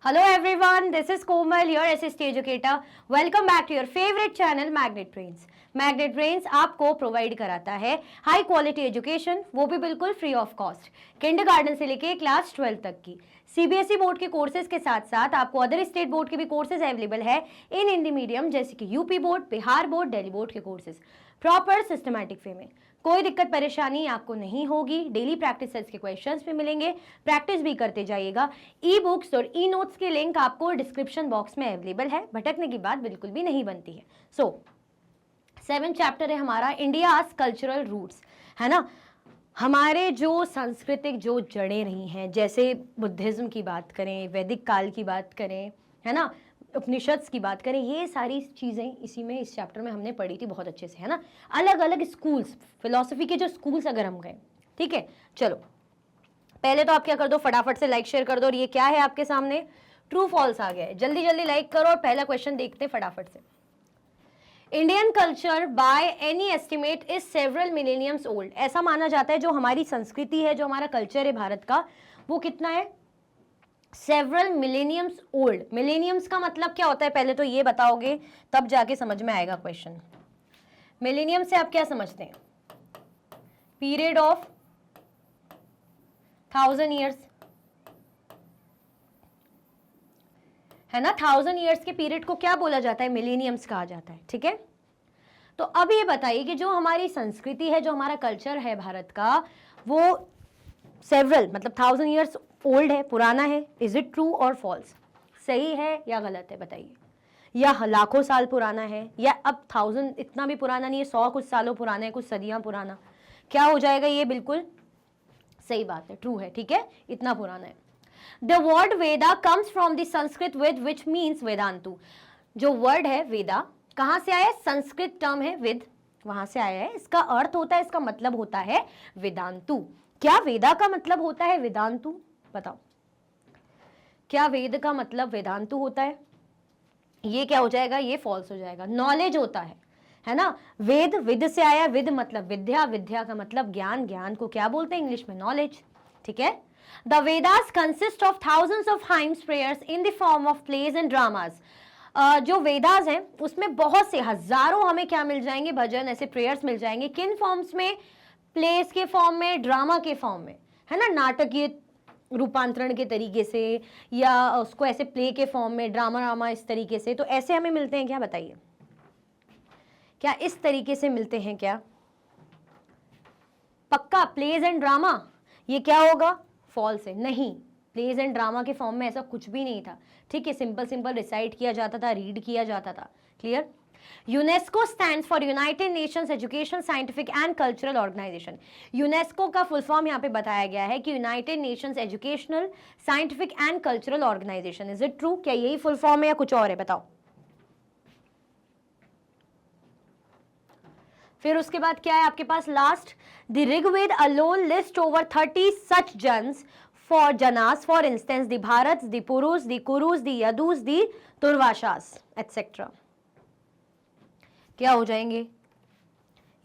Hello everyone, this is Komal, your SST educator. Welcome back to your favorite channel Magnet Brains. Magnet Brains आपको provide कराता है high quality education, वो भी बिल्कुल free of cost, kindergarten से लेके class 12 तक की। सीबीएसई बोर्ड के कोर्सेज के साथ साथ आपको अदर स्टेट बोर्ड के भी कोर्सेज अवेलेबल है इन हिंदी मीडियम, जैसे कि UP board, Bihar board, Delhi board के कोर्सेज प्रॉपर सिस्टमैटिक वे में। कोई दिक्कत परेशानी आपको नहीं होगी। डेली प्रैक्टिस सेट्स के क्वेश्चंस भी मिलेंगे, प्रैक्टिस भी करते जाइएगा। ई बुक्स और ई नोट्स के लिंक आपको डिस्क्रिप्शन बॉक्स में अवेलेबल है, भटकने की बात बिल्कुल भी नहीं बनती है। सो 7 चैप्टर है हमारा इंडियाज कल्चरल रूट्स, है ना। हमारे जो सांस्कृतिक जो जड़ें रही हैं, जैसे बुद्धिज्म की बात करें, वैदिक काल की बात करें, है ना, उपनिषद्स की बात करें, ये सारी चीज़ें इसी में इस चैप्टर में हमने पढ़ी थी बहुत अच्छे से, है ना। अलग अलग स्कूल्स, फिलॉसफी के जो स्कूल्स अगर हम गए, ठीक है। चलो पहले तो आप क्या कर दो, फटाफट से लाइक शेयर कर दो। और ये क्या है आपके सामने, ट्रू फॉल्स आ गया है। जल्दी जल्दी लाइक करो और पहला क्वेश्चन देखते हैं फटाफट से। Indian culture by any estimate is several millenniums old. ऐसा माना जाता है जो हमारी संस्कृति है, जो हमारा कल्चर है भारत का, वो कितना है, सेवरल मिलेनियम्स ओल्ड। मिलेनियम्स का मतलब क्या होता है, पहले तो ये बताओगे तब जाके समझ में आएगा क्वेश्चन। मिलेनियम से आप क्या समझते हैं, पीरियड ऑफ 1000 ईयर्स, है ना। 1000 ईयर्स के पीरियड को क्या बोला जाता है, मिलेनियम्स कहा जाता है, ठीक है। तो अब ये बताइए कि जो हमारी संस्कृति है, जो हमारा कल्चर है भारत का, वो सेवरल मतलब 1000 ईयर्स ओल्ड है, पुराना है। इज इट ट्रू और फॉल्स, सही है या गलत है बताइए। या लाखों साल पुराना है, या अब 1000 इतना भी पुराना नहीं है, 100 कुछ सालों पुराना है, कुछ सदियां पुराना, क्या हो जाएगा, ये बिल्कुल सही बात है, ट्रू है, ठीक है, इतना पुराना है। The word Veda comes from the Sanskrit with which means Vedantu. जो वर्ड है वेदा कहां से आया है, संस्कृत टर्म है विद, वहां से आया है। इसका अर्थ होता है, इसका मतलब होता है वेदांतु। क्या वेदा का मतलब होता है वेदांतु, बताओ। क्या वेद का मतलब वेदांतु होता है, ये क्या हो जाएगा, ये फॉल्स हो जाएगा। नॉलेज होता है ना। वेद, विद से आया, विद मतलब विद्या, विद्या का मतलब ज्ञान, ज्ञान को क्या बोलते हैं इंग्लिश में, नॉलेज, ठीक है। The Vedas consist of thousands of hymns prayers in the form of plays and dramas. जो वेदास हैं उसमें बहुत से हजारों हमें क्या मिल जाएंगे, भजन, ऐसे प्रेयर्स मिल जाएंगे। किन फॉर्म्स में, प्लेस के फॉर्म में, ड्रामा के फॉर्म में, है ना, नाटकीय रूपांतरण के तरीके से, या उसको ऐसे प्ले के फॉर्म में, ड्रामा इस तरीके से। तो ऐसे हमें मिलते हैं क्या बताइए, क्या इस तरीके से मिलते हैं क्या, पक्का प्लेज एंड ड्रामा, ये क्या होगा, फॉल्स है। नहीं, प्लेज एंड ड्रामा के फॉर्म में ऐसा कुछ भी नहीं था, ठीक है। सिंपल सिंपल रिसाइट किया जाता था, रीड किया जाता था, clear. UNESCO stands for United Nations education scientific and cultural organization. UNESCO का फुल फॉर्म यहाँ पे बताया गया है कि United Nations educational scientific and cultural organization. Is it true, क्या यही फुल फॉर्म है या कुछ और है, बताओ। फिर उसके बाद क्या है आपके पास last, the Rigveda alone list over 30 such jans for janas, for instance the Bharat, the Purus, the Kurus, the Yadus, the Turvashas etcetera. क्या हो जाएंगे,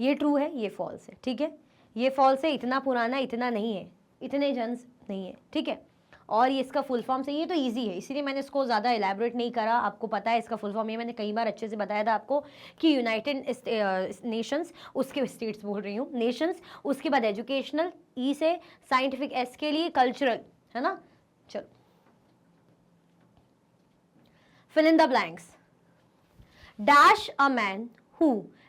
ये ट्रू है, ये फॉल्स है, ठीक है। ये फॉल्स है, इतना पुराना इतना नहीं है, इतने जन्स नहीं है, ठीक है। और ये इसका फुल फॉर्म से, ये तो इजी है इसीलिए मैंने इसको ज़्यादा एलैबोरेट नहीं करा, आपको पता है इसका फुल फॉर्म, ये मैंने कई बार अच्छे से बताया था आपको कि यूनाइटेड नेशंस, उसके स्टेट्स बोल रही हूँ, नेशंस, उसके बाद एजुकेशनल, ई से, साइंटिफिक एस के लिए, कल्चरल, है ना। चलो fill in the blanks. Dash a man who,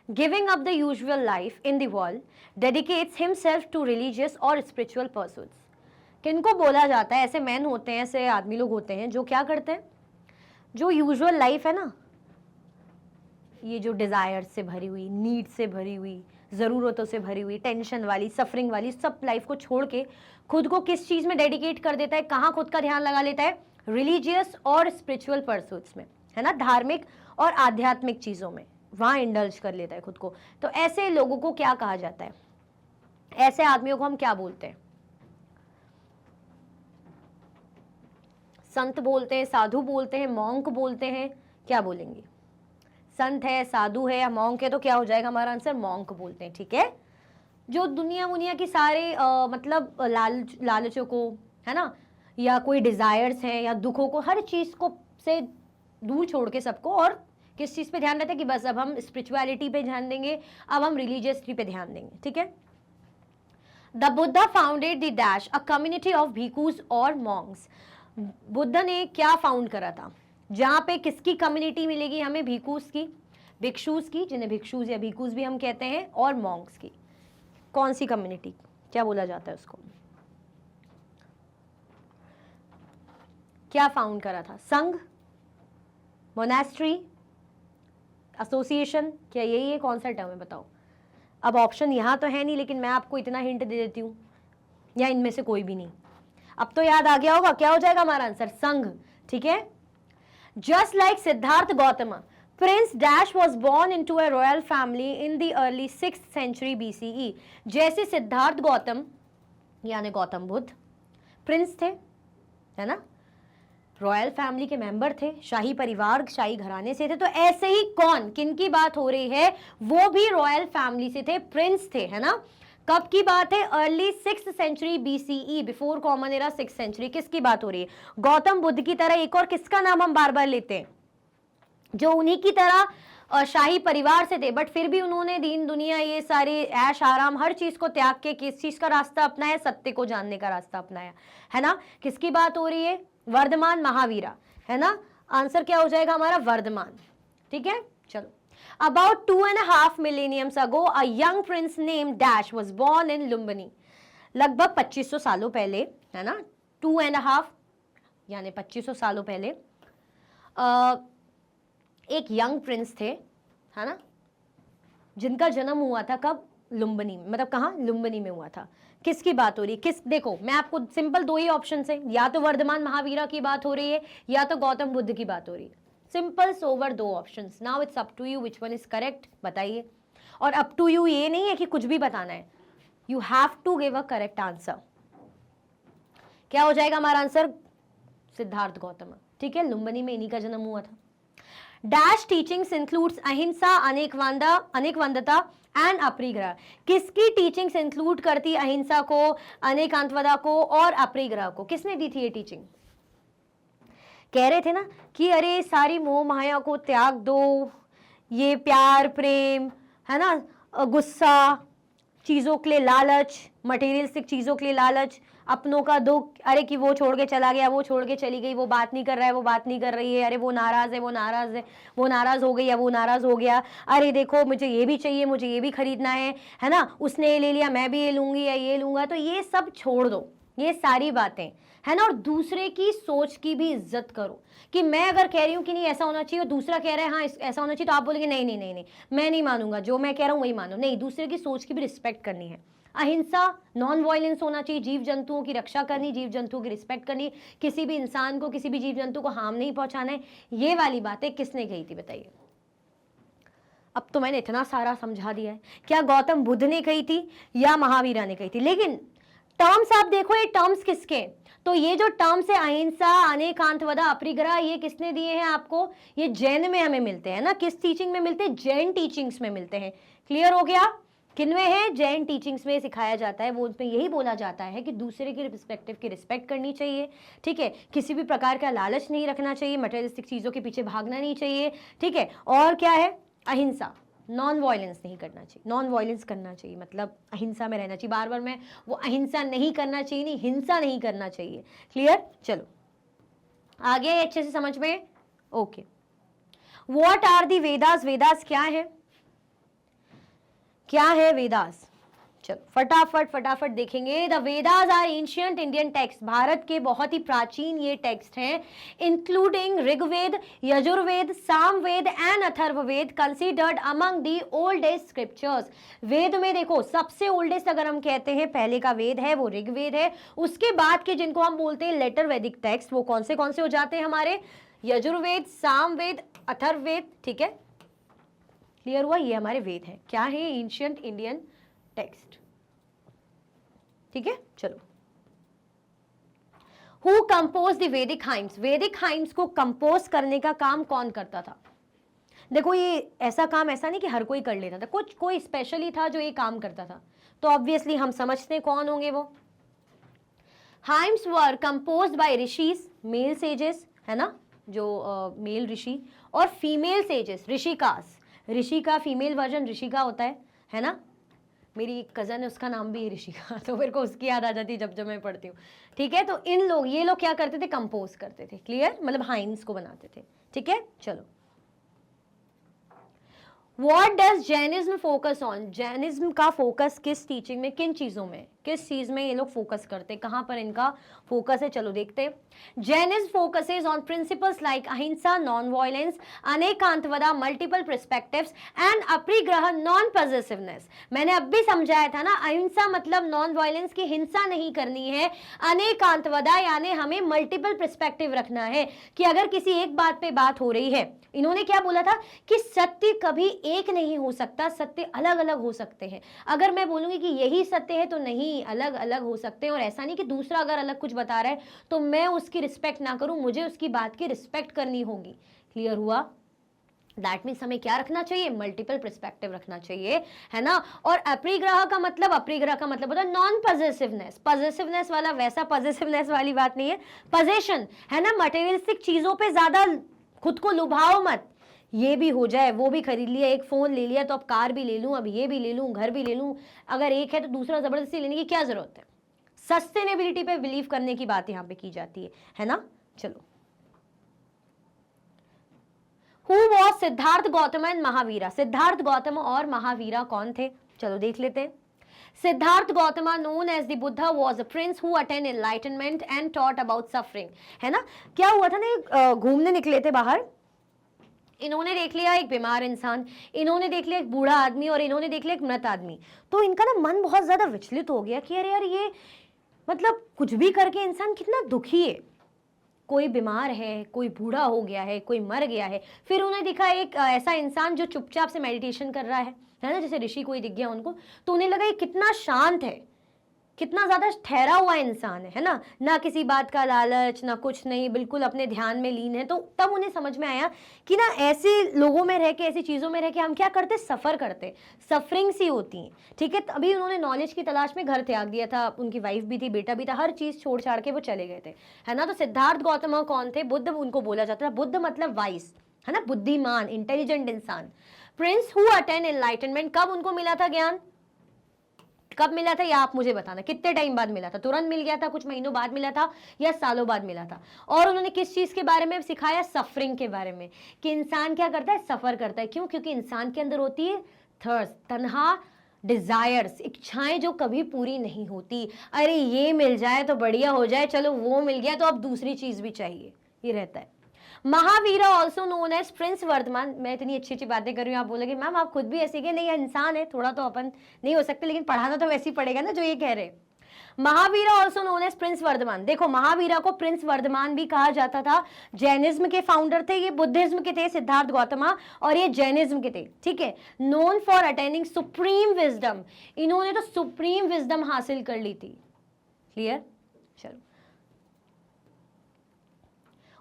giving up the usual life in the world, dedicates himself to religious or spiritual pursuits। किनको बोला जाता है, ऐसे मैन होते हैं, ऐसे आदमी लोग होते हैं जो क्या करते हैं, जो यूजुअल लाइफ है ना, ये जो डिजायर से भरी हुई, नीड से भरी हुई, ज़रूरतों से भरी हुई, टेंशन वाली, सफरिंग वाली सब लाइफ को छोड़ के खुद को किस चीज़ में डेडिकेट कर देता है, कहाँ खुद का ध्यान लगा लेता है, रिलीजियस और स्पिरिचुअल परसूट्स में, है ना, धार्मिक और आध्यात्मिक चीज़ों में, वहाँ इंडल्ज कर लेता है खुद को। तो ऐसे लोगों को क्या कहा जाता है, ऐसे आदमियों को हम क्या बोलते हैं, संत बोलते हैं, साधु बोलते हैं, मॉन्क बोलते हैं, क्या बोलेंगे, संत है, साधु है या मॉन्क है, तो क्या हो जाएगा हमारा आंसर, मॉन्क बोलते हैं, ठीक है। जो दुनिया मुनिया की सारे मतलब लालचों को, है ना, या कोई डिजायर्स हैं या दुखों को, हर चीज को से दूर छोड़ के सबको, और किस चीज पे ध्यान रहता है कि बस अब हम स्पिरिचुअलिटी पे ध्यान देंगे, अब हम रिलीजियसली पे ध्यान देंगे, ठीक है। The Buddha founded the dash a community of bhikkhus और मॉन्क्स। बुद्ध ने क्या फाउंड करा था, जहां पे किसकी कम्युनिटी मिलेगी हमें, भिखुस की, भिक्षुस की, जिन्हें भिक्षुस या भिखुस भी हम कहते हैं, और मॉन्क्स की। कौन सी कम्युनिटी, क्या बोला जाता है उसको, क्या फाउंड करा था, संघ, मोनेस्ट्री, एसोसिएशन, क्या यही है, कौन सा टर्म है बताओ। अब ऑप्शन यहां तो है नहीं, लेकिन मैं आपको इतना हिंट दे देती हूं, या इनमें से कोई भी नहीं। अब तो याद आ गया होगा, क्या हो जाएगा हमारा आंसर, संघ, ठीक है। Just like Siddhartha Gautama, prince dash was born into a royal family in the early 6th century BCE। जैसे सिद्धार्थ गौतम यानी गौतम बुद्ध प्रिंस थे, है ना, रॉयल फैमिली के मेंबर थे, शाही परिवार, शाही घराने से थे, तो ऐसे ही कौन, किन की बात हो रही है, वो भी रॉयल फैमिली से थे, प्रिंस थे, है ना। कब की बात है, early 6th century BCE, before common era 6th century। किसकी बात हो रही है, गौतम बुद्ध की तरह एक और किसका नाम हम बार बार लेते हैं, जो उन्हीं की तरह शाही परिवार से थे, बट फिर भी उन्होंने दीन दुनिया, ये सारे ऐश आराम, हर चीज को त्याग के किस चीज का रास्ता अपनाया, सत्य को जानने का रास्ता अपनाया, है ना। किसकी बात हो रही है, वर्धमान महावीरा, है ना। आंसर क्या हो जाएगा हमारा, वर्धमान, ठीक है। चलो, about 2.5 millenniums ago a young prince named Dash was born in Lumbini। लगभग 2500 सालों पहले, है ना, 2.5 यानी 2500 सालों पहले एक यंग प्रिंस थे, है ना, जिनका जन्म हुआ था कब, लुम्बिनी, मतलब कहाँ, लुम्बिनी में हुआ था। किसकी बात हो रही है, किस, देखो मैं आपको सिंपल दो ही ऑप्शन है, या तो वर्धमान महावीरा की बात हो रही है, या तो गौतम बुद्ध की बात हो रही है। सिंपल सोवर दो options. Now it's up to you which one is correct, बताइए। और अप टू यू ये नहीं है कि कुछ भी बताना है, you have to give a correct answer. क्या हो जाएगा हमारा आंसर, सिद्धार्थ गौतम, ठीक है, लुम्बिनी में इन्हीं का जन्म हुआ था। डैश टीचिंग्स इंक्लूड्स अहिंसा, अनेकवंदता एंड अपरिग्रह। किसकी टीचिंग्स इंक्लूड करती अहिंसा को, अनेकांतवदा को और अपरिग्रह को, किसने दी थी ये टीचिंग। कह रहे थे ना कि अरे सारी मोह माया को त्याग दो, ये प्यार प्रेम, है ना, गुस्सा, चीजों के लिए लालच, मटेरियलिस्टिक चीजों के लिए लालच, अपनों का दुख, अरे कि वो छोड़ के चला गया, वो छोड़ के चली गई, वो बात नहीं कर रहा है, वो बात नहीं कर रही है, अरे वो नाराज है, वो नाराज है, वो नाराज हो गई या वो नाराज हो गया, अरे देखो मुझे ये भी चाहिए, मुझे ये भी खरीदना है ना, उसने ये ले लिया, मैं भी ये लूंगी या ये लूंगा, तो ये सब छोड़ दो, ये सारी बातें, है ना। और दूसरे की सोच की भी इज्जत करो, कि मैं अगर कह रही हूँ कि नहीं ऐसा होना चाहिए और दूसरा कह रहा है हाँ ऐसा होना चाहिए, तो आप बोलेंगे नहीं नहीं नहीं नहीं, मैं नहीं मानूंगा, जो मैं कह रहा हूँ वही मानो, नहीं, दूसरे की सोच की भी रिस्पेक्ट करनी है। अहिंसा, नॉन वायलेंस होना चाहिए, जीव जंतुओं की रक्षा करनी, जीव जंतुओं की रिस्पेक्ट करनी, किसी भी इंसान को, किसी भी जीव जंतु को हार्म नहीं पहुंचाना है, ये वाली बातें किसने कही थी बताइए। अब तो मैंने इतना सारा समझा दिया है, क्या गौतम बुद्ध ने कही थी या महावीरा ने कही थी, लेकिन टर्म्स आप देखो, ये टर्म्स किसके, तो ये जो टर्म्स है अहिंसा, अनेकांतवदा, अपरिग्रह, ये किसने दिए हैं आपको, ये जैन में हमें मिलते हैं ना। किस टीचिंग में मिलते हैं, जैन टीचिंग्स में मिलते हैं। क्लियर हो गया, किनमें है, जैन टीचिंग्स में सिखाया जाता है, वो उसमें यही बोला जाता है कि दूसरे के रिस्पेक्टिव की रिस्पेक्ट करनी चाहिए, ठीक है, किसी भी प्रकार का लालच नहीं रखना चाहिए, मटेरियलिस्टिक चीजों के पीछे भागना नहीं चाहिए, ठीक है, और क्या है, अहिंसा, नॉन वायलेंस नहीं करना चाहिए, नॉन वायलेंस करना चाहिए, मतलब अहिंसा में रहना चाहिए, बार बार मैं वो अहिंसा नहीं करना चाहिए, नहीं, हिंसा नहीं करना चाहिए। क्लियर, चलो आगे अच्छे से समझ में, okay. What are the Vedas, Vedas क्या है, क्या है वेदास, चलो फटाफट फटाफट देखेंगे। The Vedas are ancient Indian text, Bharat के बहुत ही प्राचीन ये टेक्स्ट हैं, including Rigveda, Yajurveda, Samaveda and Atharvaveda, considered among the oldest scriptures. Veda में देखो सबसे ओल्डेस्ट अगर हम कहते हैं पहले का वेद है वो ऋग्वेद है, उसके बाद के जिनको हम बोलते हैं लेटर वैदिक टेक्स्ट, वो कौन से हो जाते हैं हमारे, यजुर्वेद, सामवेद, अथर्ववेद, ठीक है, क्लियर हुआ, ये हमारे वेद हैं, क्या है, एंशिएंट इंडियन टेक्स्ट, ठीक है। चलो, हु कंपोज द वैदिक हाइम्स, वैदिक हाइम्स को कंपोज करने का काम कौन करता था। देखो ये ऐसा काम ऐसा नहीं कि हर कोई कर लेता था, कुछ कोई स्पेशली था जो ये काम करता था, तो ऑब्वियसली हम समझते हैं कौन होंगे वो, hymns were composed by rishis, male sages, है ना, जो मेल ऋषि, और फीमेल सेजेस, ऋषिकास। ऋषि का फीमेल वर्जन ऋषिका होता है ना। मेरी एक कजन है, उसका नाम भी है ऋषिका, तो मेरे को उसकी याद आ जाती है जब जब मैं पढ़ती हूँ, ठीक है। तो ये लोग क्या करते थे, कंपोज करते थे, क्लियर, मतलब हाइम्स को बनाते थे, ठीक है। चलो, What does Jainism focus on? Jainism का फोकस किस टीचिंग में, किन चीजों में, किस चीज में ये लोग फोकस करते, कहां पर इनका फोकस है, चलो देखते हैं। Jainism focuses on principles like ahimsa, non violence, anekantavada, multiple perspectives and aparigraha, non positiveness. मैंने अब भी समझाया था ना, अहिंसा मतलब नॉन वायलेंस की हिंसा नहीं करनी है, अनेकांतवदा यानी हमें मल्टीपल पर्सपेक्टिव रखना है कि अगर किसी एक बात पे बात हो रही है, इन्होंने क्या बोला था कि सत्य कभी एक नहीं हो सकता, सत्य अलग अलग हो सकते हैं। अगर मैं बोलूंगी कि यही सत्य है तो नहीं, अलग अलग हो सकते हैं। और ऐसा नहीं कि दूसरा अगर अलग कुछ बता रहा है तो मैं उसकी रिस्पेक्ट ना करूं, मुझे उसकी बात की रिस्पेक्ट करनी होगी। क्लियर हुआ? दैट मीन्स हमें क्या रखना चाहिए, मल्टीपल पर्सपेक्टिव रखना चाहिए, है ना। और अपरिग्रह का मतलब होता है नॉन पॉजिटिवनेस। पॉजिटिवनेस वाला वैसा पॉजिटिवनेस वाली बात नहीं है, पोजेशन है ना, मटेरियलिस्टिक चीजों पे ज्यादा खुद को लुभाओ मत, ये भी हो जाए, वो भी खरीद लिया, एक फोन ले लिया तो अब कार भी ले लूं, अब ये भी ले लूं, घर भी ले लूं, अगर एक है तो दूसरा जबरदस्ती लेने की क्या जरूरत है। सस्टेनेबिलिटी पे बिलीव करने की बात यहां पे की जाती है ना। चलो, who was Siddharth Gautam and Mahavira? Siddharth Gautam और महावीरा कौन थे, चलो देख लेते हैं। Siddharth Gautam known as the Buddha was a prince who attained enlightenment and taught about suffering, है ना। क्या हुआ था ना, घूमने निकले थे बाहर, इन्होंने देख लिया एक बीमार इंसान, इन्होंने देख लिया एक बूढ़ा आदमी, और इन्होंने देख लिया एक मृत आदमी। तो इनका ना मन बहुत ज्यादा विचलित हो गया कि अरे यार, ये मतलब कुछ भी करके इंसान कितना दुखी है, कोई बीमार है, कोई बूढ़ा हो गया है, कोई मर गया है। फिर उन्हें दिखा एक ऐसा इंसान जो चुपचाप से मेडिटेशन कर रहा है ना, जैसे ऋषि कोई दिख गया उनको, तो उन्हें लगा ये कितना शांत है, कितना ज्यादा ठहरा हुआ इंसान है ना, ना किसी बात का लालच, ना कुछ नहीं, बिल्कुल अपने ध्यान में लीन है। तो तब उन्हें समझ में आया कि ना ऐसे लोगों में रह के, ऐसी चीजों में रह के हम क्या करते, सफर करते, सफरिंग सी होती है, ठीक है। तभी उन्होंने नॉलेज की तलाश में घर त्याग दिया था, उनकी वाइफ भी थी, बेटा भी था, हर चीज छोड़ छाड़ के वो चले गए थे, है ना। तो सिद्धार्थ गौतम कौन थे, बुद्ध उनको बोला जाता था। बुद्ध मतलब वाइस, है ना, बुद्धिमान, इंटेलिजेंट इंसान। प्रिंस हु अटेन एनलाइटनमेंट, कब उनको मिला था ज्ञान, कब मिला था, या आप मुझे बताना, कितने टाइम बाद मिला था, तुरंत मिल गया था, कुछ महीनों बाद मिला था, या सालों बाद मिला था। और उन्होंने किस चीज के बारे में सिखाया, सफरिंग के बारे में, कि इंसान क्या करता है, सफर करता है। क्यों? क्योंकि इंसान के अंदर होती है थर्स्ट, तन्हा, डिजायर्स, इच्छाएं जो कभी पूरी नहीं होती। अरे ये मिल जाए तो बढ़िया हो जाए, चलो वो मिल गया तो अब दूसरी चीज भी चाहिए, ये रहता है। Mahavira also known as prince Vardhaman. मैं इतनी अच्छी अच्छी बातें कर रही हूँ, आप बोलोगे मैम आप खुद भी ऐसी के, नहीं इंसान है, थोड़ा तो अपन नहीं हो सकते, लेकिन पढ़ाना तो वैसे ही पड़ेगा ना जो ये कह रहे। Mahavira also known as prince Vardhaman. देखो, महावीरा को प्रिंस वर्धमान भी कहा जाता था। जैनिज्म के फाउंडर थे, ये बुद्धिज्म के थे सिद्धार्थ गौतमा, और ये जैनिज्म के थे, ठीक है। Known for attaining supreme wisdom, इन्होंने तो सुप्रीम विजडम हासिल कर ली थी। क्लियर? चलो,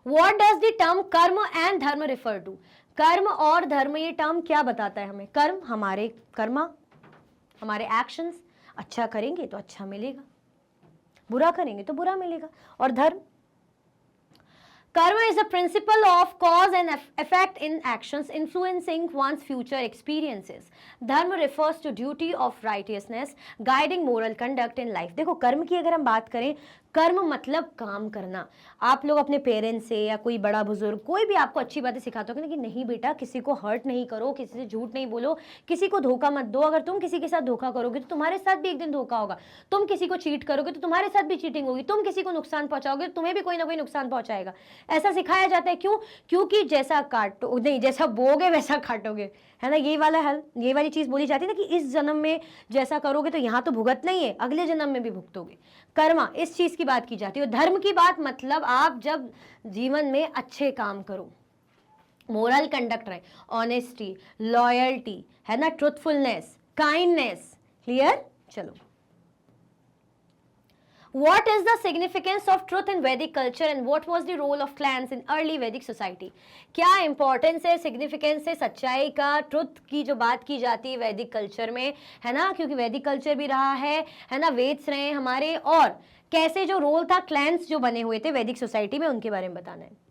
What does the term कर्म एंड धर्म refer to? कर्म और धर्म, ये टर्म क्या बताता है हमें? कर्म हमारे कर्मा, हमारे एक्शंस, अच्छा करेंगे तो अच्छा मिलेगा, बुरा करेंगे तो बुरा मिलेगा। और धर्म, कर्म is a principle of cause and effect in actions influencing one's future experiences. धर्म refers to duty of righteousness guiding moral conduct in life. देखो, कर्म की अगर हम बात करें, कर्म मतलब काम करना। आप लोग अपने पेरेंट्स से या कोई बड़ा बुजुर्ग, कोई भी आपको अच्छी बातें सिखाता हो कि नहीं बेटा, किसी को हर्ट नहीं करो, किसी से झूठ नहीं बोलो, किसी को धोखा मत दो। अगर तुम किसी के साथ धोखा करोगे तो तुम्हारे साथ भी एक दिन धोखा होगा। तुम किसी को चीट करोगे तो तुम्हारे साथ भी चीटिंग होगी। तुम किसी को नुकसान पहुंचाओगे तो तुम्हें भी कोई ना कोई नुकसान पहुंचाएगा। ऐसा सिखाया जाता है। क्यों? क्योंकि जैसा काटो, नहीं, जैसा बोगे वैसा काटोगे, है ना। ये वाला हल, ये वाली चीज बोली जाती है ना कि इस जन्म में जैसा करोगे तो यहाँ तो भुगत नहीं है, अगले जन्म में भी भुगतोगे। कर्मा, इस चीज की बात की जाती है। धर्म की बात मतलब आप जब जीवन में अच्छे काम करो, मोरल कंडक्ट रहे, ऑनेस्टी, लॉयल्टी, है ना, ट्रुथफुलनेस, काइंडनेस। क्लियर? चलो, What is the significance of truth in Vedic culture and what was the role of clans in early Vedic society? क्या इंपॉर्टेंस है, सिग्निफिकेंस है सच्चाई का, ट्रुथ की जो बात की जाती है वैदिक कल्चर में, है ना, क्योंकि वैदिक कल्चर भी रहा है ना, वेद्स रहे हमारे, और कैसे जो रोल था क्लैंस जो बने हुए थे वैदिक सोसाइटी में, उनके बारे में बताना है।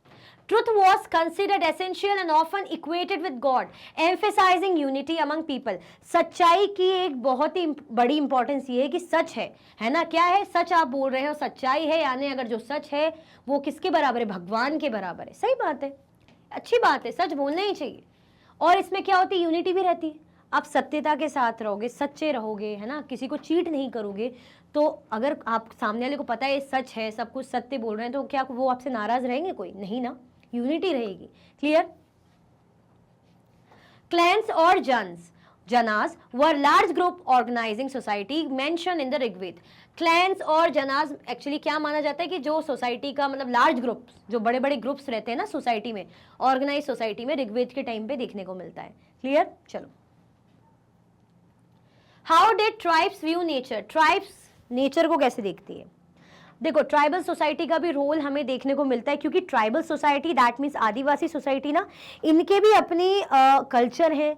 Truth was considered essential and often equated with God, emphasizing unity among people. सच्चाई की एक बहुत ही बड़ी इंपॉर्टेंस ये है कि सच है ना, क्या है, सच आप बोल रहे हो, सच्चाई है, यानी अगर जो सच है वो किसके बराबर है, भगवान के बराबर है। सही बात है, अच्छी बात है, सच बोलना ही चाहिए। और इसमें क्या होती है, यूनिटी भी रहती है। आप सत्यता के साथ रहोगे, सच्चे रहोगे, है ना, किसी को चीट नहीं करोगे, तो अगर आप सामने वाले को पता है सब सच है, सब कुछ सत्य बोल रहे हैं, तो क्या वो आपसे नाराज रहेंगे? कोई नहीं ना, यूनिटी रहेगी। क्लियर? क्लैंस और janas were large group organising society mention in the Rigveda. Clans और जनास एक्चुअली क्या माना जाता है कि जो सोसाइटी का मतलब लार्ज ग्रुप, जो बड़े बड़े ग्रुप्स रहते हैं ना सोसाइटी में, ऑर्गेनाइज सोसाइटी में, ऋग्वेद के टाइम पे देखने को मिलता है। क्लियर? चलो, how did tribes view nature? Tribes nature को कैसे देखती है? देखो, ट्राइबल सोसाइटी का भी रोल हमें देखने को मिलता है, क्योंकि tribal society that means Adivasi society ना, इनके भी अपनी कल्चर है,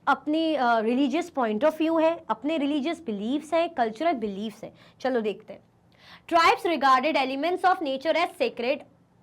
अपनी रिलीजियस पॉइंट ऑफ व्यू है, अपने रिलीजियस बिलीव्स हैं, कल्चरल बिलीव्स हैं। चलो देखते हैं। Tribes regarded elements of nature as sacred,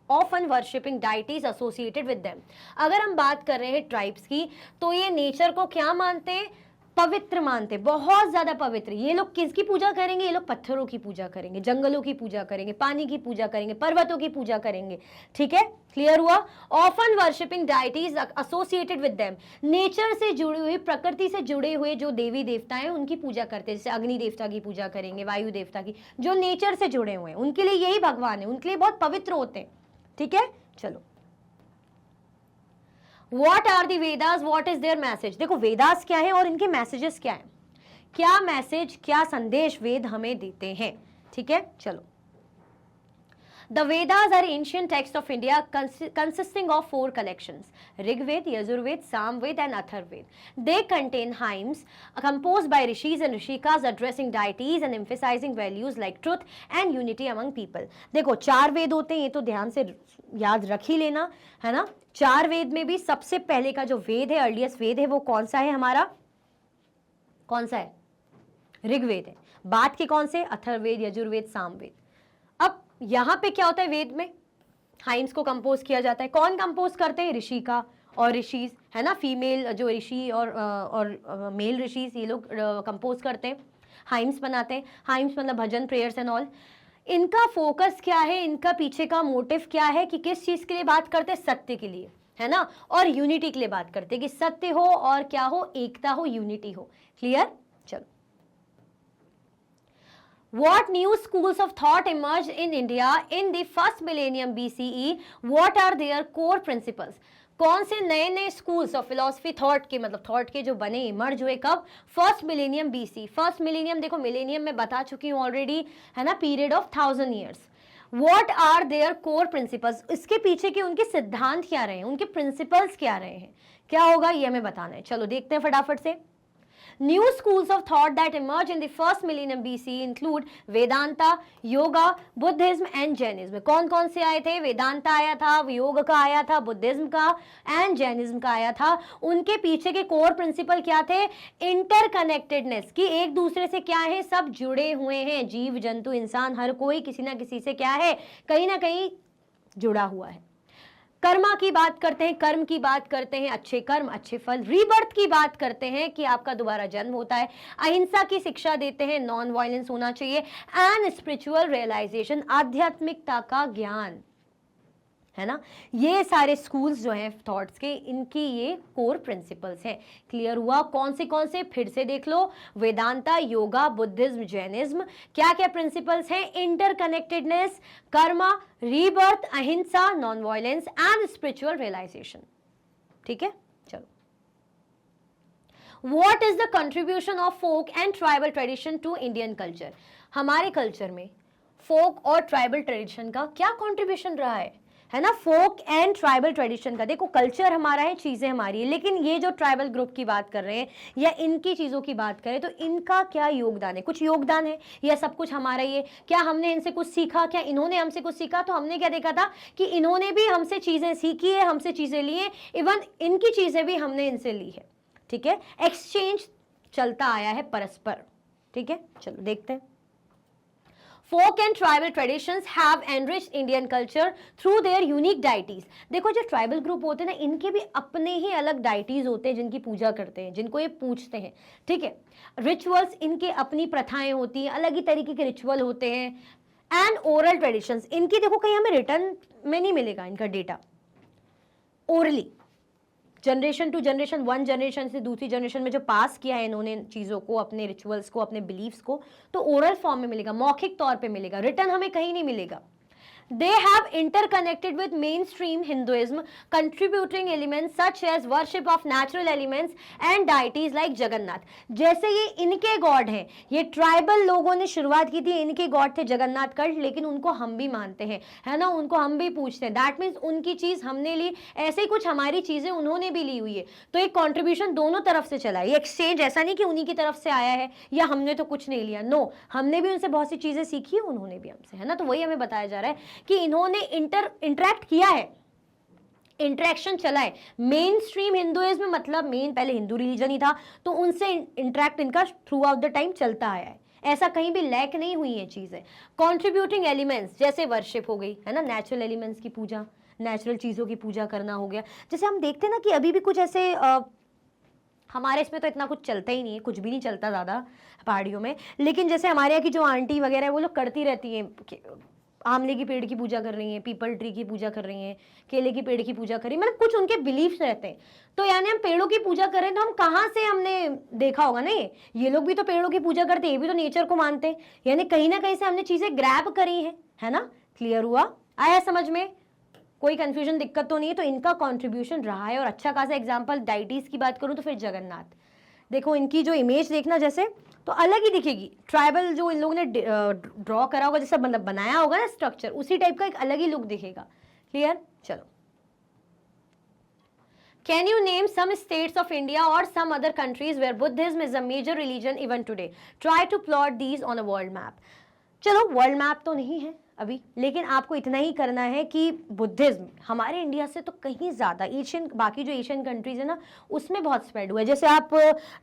often worshipping deities associated with them. अगर हम बात कर रहे हैं ट्राइब्स की, तो ये नेचर को क्या मानते हैं? पवित्र मानते, बहुत ज्यादा पवित्र। ये लोग किसकी पूजा करेंगे? ये लोग पत्थरों की पूजा करेंगे, जंगलों की पूजा करेंगे, पानी की पूजा करेंगे, पर्वतों की पूजा करेंगे। ठीक है, क्लियर हुआ? Often worshipping deities associated with them, nature से जुड़े हुए, प्रकृति से जुड़े हुए जो देवी देवता हैं उनकी पूजा करते हैं। जैसे अग्नि देवता की पूजा करेंगे, वायु देवता की, जो नेचर से जुड़े हुए हैं उनके लिए यही भगवान है, उनके लिए बहुत पवित्र होते हैं। ठीक है, चलो, What are the Vedas? What is their message? देखो, वेदास क्या है और इनके मैसेजेस क्या है, क्या मैसेज, क्या संदेश वेद हमें देते हैं। ठीक है, चलो, The Vedas are ancient texts of India consisting of 4 collections: Rigved, Yajurved, Samved and Atharved. They contain hymns composed by rishis and rishikas addressing deities and emphasizing values like truth and unity among people. देखो, 4 वेद होते हैं, ये तो ध्यान से याद रख ही लेना, है ना। 4 वेद में भी सबसे पहले का जो वेद है, अर्लीस्ट वेद है, वो कौन सा है हमारा? कौन सा है? ऋग्वेद है। बाद के कौन से? अथर्ववेद, यजुर्वेद, सामवेद। अब यहां पे क्या होता है, वेद में हाइम्स को कंपोज किया जाता है। कौन कंपोज करते हैं? ऋषि का और ऋषिज, है ना, फीमेल जो ऋषि और मेल ऋषिज, ये लोग कंपोज करते हैं, हाइम्स बनाते हैं। हाइम्स मतलब भजन, प्रेयर्स एंड ऑल। इनका फोकस क्या है, इनका पीछे का मोटिव क्या है, कि किस चीज के लिए बात करते हैं? सत्य के लिए, है ना, और यूनिटी के लिए बात करते हैं, कि सत्य हो और क्या हो? एकता हो, यूनिटी हो। क्लियर? चलो, What new schools of thought emerged in India in the first millennium BCE? What are their core principles? कौन से नए नए स्कूल्स ऑफ फिलोसफी थॉट के, मतलब थॉट के जो बने, इमर्ज हुए कब? First millennium BC. First millennium, देखो मिलेनियम में बता चुकी हूँ ऑलरेडी, है ना, period of 1000 years. What are their core principles? इसके पीछे के उनके सिद्धांत क्या रहे हैं, उनके प्रिंसिपल्स क्या रहे हैं, क्या होगा, ये हमें बताना है। चलो देखते हैं फटाफट से। New schools of thought that emerged in the first millennium BC include Vedanta, Yoga, Buddhism and Jainism. कौन कौन से आए थे? वेदांता आया था, योग का आया था, बुद्धिज्म का एंड जैनिज्म का आया था। उनके पीछे के कोर प्रिंसिपल क्या थे? इंटरकनेक्टेडनेस, कि एक दूसरे से क्या है, सब जुड़े हुए हैं, जीव जंतु इंसान हर कोई किसी ना किसी से क्या है, कहीं ना कहीं जुड़ा हुआ है। कर्मा की बात करते हैं, कर्म की बात करते हैं, अच्छे कर्म अच्छे फल। रीबर्थ की बात करते हैं कि आपका दोबारा जन्म होता है। अहिंसा की शिक्षा देते हैं, नॉन वायलेंस होना चाहिए। एंड स्पिरिचुअल रियलाइजेशन, आध्यात्मिकता का ज्ञान, है ना। ये सारे स्कूल्स जो हैं थॉट्स के, इनकी ये कोर प्रिंसिपल्स हैं। क्लियर हुआ? कौन से फिर से देख लो। Vedanta, yoga, Buddhism, Jainism. क्या क्या प्रिंसिपल्स हैं? Interconnectedness, karma, rebirth, ahimsa, non violence and spiritual realisation. ठीक है, चलो। What is the contribution of folk and tribal tradition to Indian culture? हमारे कल्चर में फोक और ट्राइबल ट्रेडिशन का क्या कॉन्ट्रीब्यूशन रहा है है ना, फोक एंड ट्राइबल ट्रेडिशन का। देखो कल्चर हमारा है, चीजें हमारी है, लेकिन ये जो ट्राइबल ग्रुप की बात कर रहे हैं या इनकी चीजों की बात करें तो इनका क्या योगदान है? कुछ योगदान है या सब कुछ हमारा ही है? क्या हमने इनसे कुछ सीखा? क्या इन्होंने हमसे कुछ सीखा? तो हमने क्या देखा था कि इन्होंने भी हमसे चीजें सीखी है, हमसे चीजें ली है, इवन इनकी चीजें भी हमने इनसे ली है। ठीक है, एक्सचेंज चलता आया है परस्पर। ठीक है, चलो देखते हैं। Folk and tribal traditions have enriched Indian culture through their unique deities। देखो जो ट्राइबल ग्रुप होते हैं ना, इनके भी अपने ही अलग डाइटीज होते हैं जिनकी पूजा करते हैं, जिनको ये पूजते हैं। ठीक है, रिचुअल्स इनके अपनी प्रथाएं होती हैं, अलग ही तरीके के रिचुअल होते हैं। एंड ओरल ट्रेडिशंस इनकी, देखो कहीं हमें रिटर्न में नहीं मिलेगा इनका data, orally generation to generation, one generation से दूसरी जनरेशन में जो पास किया है इन्होंने चीज़ों को, अपने रिचुअल्स को, अपने बिलीव्स को, तो ओरल फॉर्म में मिलेगा, मौखिक तौर पे मिलेगा, रिटर्न हमें कहीं नहीं मिलेगा। They have interconnected with mainstream Hinduism, contributing elements such as worship of natural elements and deities like Jagannath. जैसे ये इनके गॉड हैं, ये ट्राइबल लोगों ने शुरुआत की थी, इनके गॉड थे जगन्नाथ कल्ट, लेकिन उनको हम भी मानते हैं, है ना, उनको हम भी पूछते हैं। दैट मीन्स उनकी चीज़ हमने ली, ऐसे ही कुछ हमारी चीज़ें उन्होंने भी ली हुई है। तो एक कॉन्ट्रीब्यूशन दोनों तरफ से चला है, ये एक्सचेंज ऐसा नहीं कि उन्हीं की तरफ से आया है या हमने तो कुछ नहीं लिया। नो, हमने भी उनसे बहुत सी चीज़ें सीखी है, उन्होंने भी हमसे, है ना। तो वही हमें बताया जा रहा है कि इन्होंने इंटरैक्ट किया है, इंटरेक्शन चला है। मेन स्ट्रीम हिंदुइज्म मतलब मेन पहले हिंदू रिलीजन ही था, तो उनसे इंटरैक्ट इनका थ्रू आउट द टाइम चलता आया है, ऐसा कहीं भी लैक नहीं हुई है चीजें। कॉन्ट्रीब्यूटिंग एलिमेंट्स जैसे वर्शिप हो गई, है ना, नेचुरल एलिमेंट्स की पूजा, नेचुरल चीजों की पूजा करना हो गया। जैसे हम देखते हैं ना कि अभी भी कुछ ऐसे हमारे इसमें तो इतना कुछ चलता ही नहीं है, कुछ भी नहीं चलता ज़्यादा पहाड़ियों में, लेकिन जैसे हमारे यहाँ की जो आंटी वगैरह है वो लोग करती रहती हैं, आमले की पेड़ की पूजा कर रही हैं, पीपल ट्री की पूजा कर रही हैं, केले की पेड़ की पूजा कर रही हैं, मतलब कुछ उनके बिलीफ्स रहते हैं। तो यानी हम पेड़ों की पूजा करें तो हम कहाँ से हमने देखा होगा ना, ये लोग भी तो पेड़ों की पूजा करते हैं, ये भी तो नेचर को मानते हैं, यानी कहीं ना कहीं से हमने चीज़ें ग्रैब करी हैं, है ना। क्लियर हुआ, आया समझ में, कोई कंफ्यूजन दिक्कत तो नहीं है। तो इनका कॉन्ट्रीब्यूशन रहा है, और अच्छा खासा एग्जाम्पल डाइटीज की बात करूँ तो फिर जगन्नाथ, देखो इनकी जो इमेज देखना जैसे तो अलग ही दिखेगी, ट्राइबल जो इन लोगों ने ड्रॉ करा होगा, जैसा मतलब बनाया होगा ना स्ट्रक्चर, उसी टाइप का एक अलग ही लुक दिखेगा। क्लियर, चलो। Can you name some states of India or some other countries where Buddhism is a major religion even today? Try to plot these on a world map. चलो world map तो नहीं है अभी, लेकिन आपको इतना ही करना है कि बुद्धिज्म हमारे इंडिया से तो कहीं ज़्यादा एशियन, बाकी जो एशियन कंट्रीज है ना उसमें बहुत स्प्रेड हुआ है। जैसे आप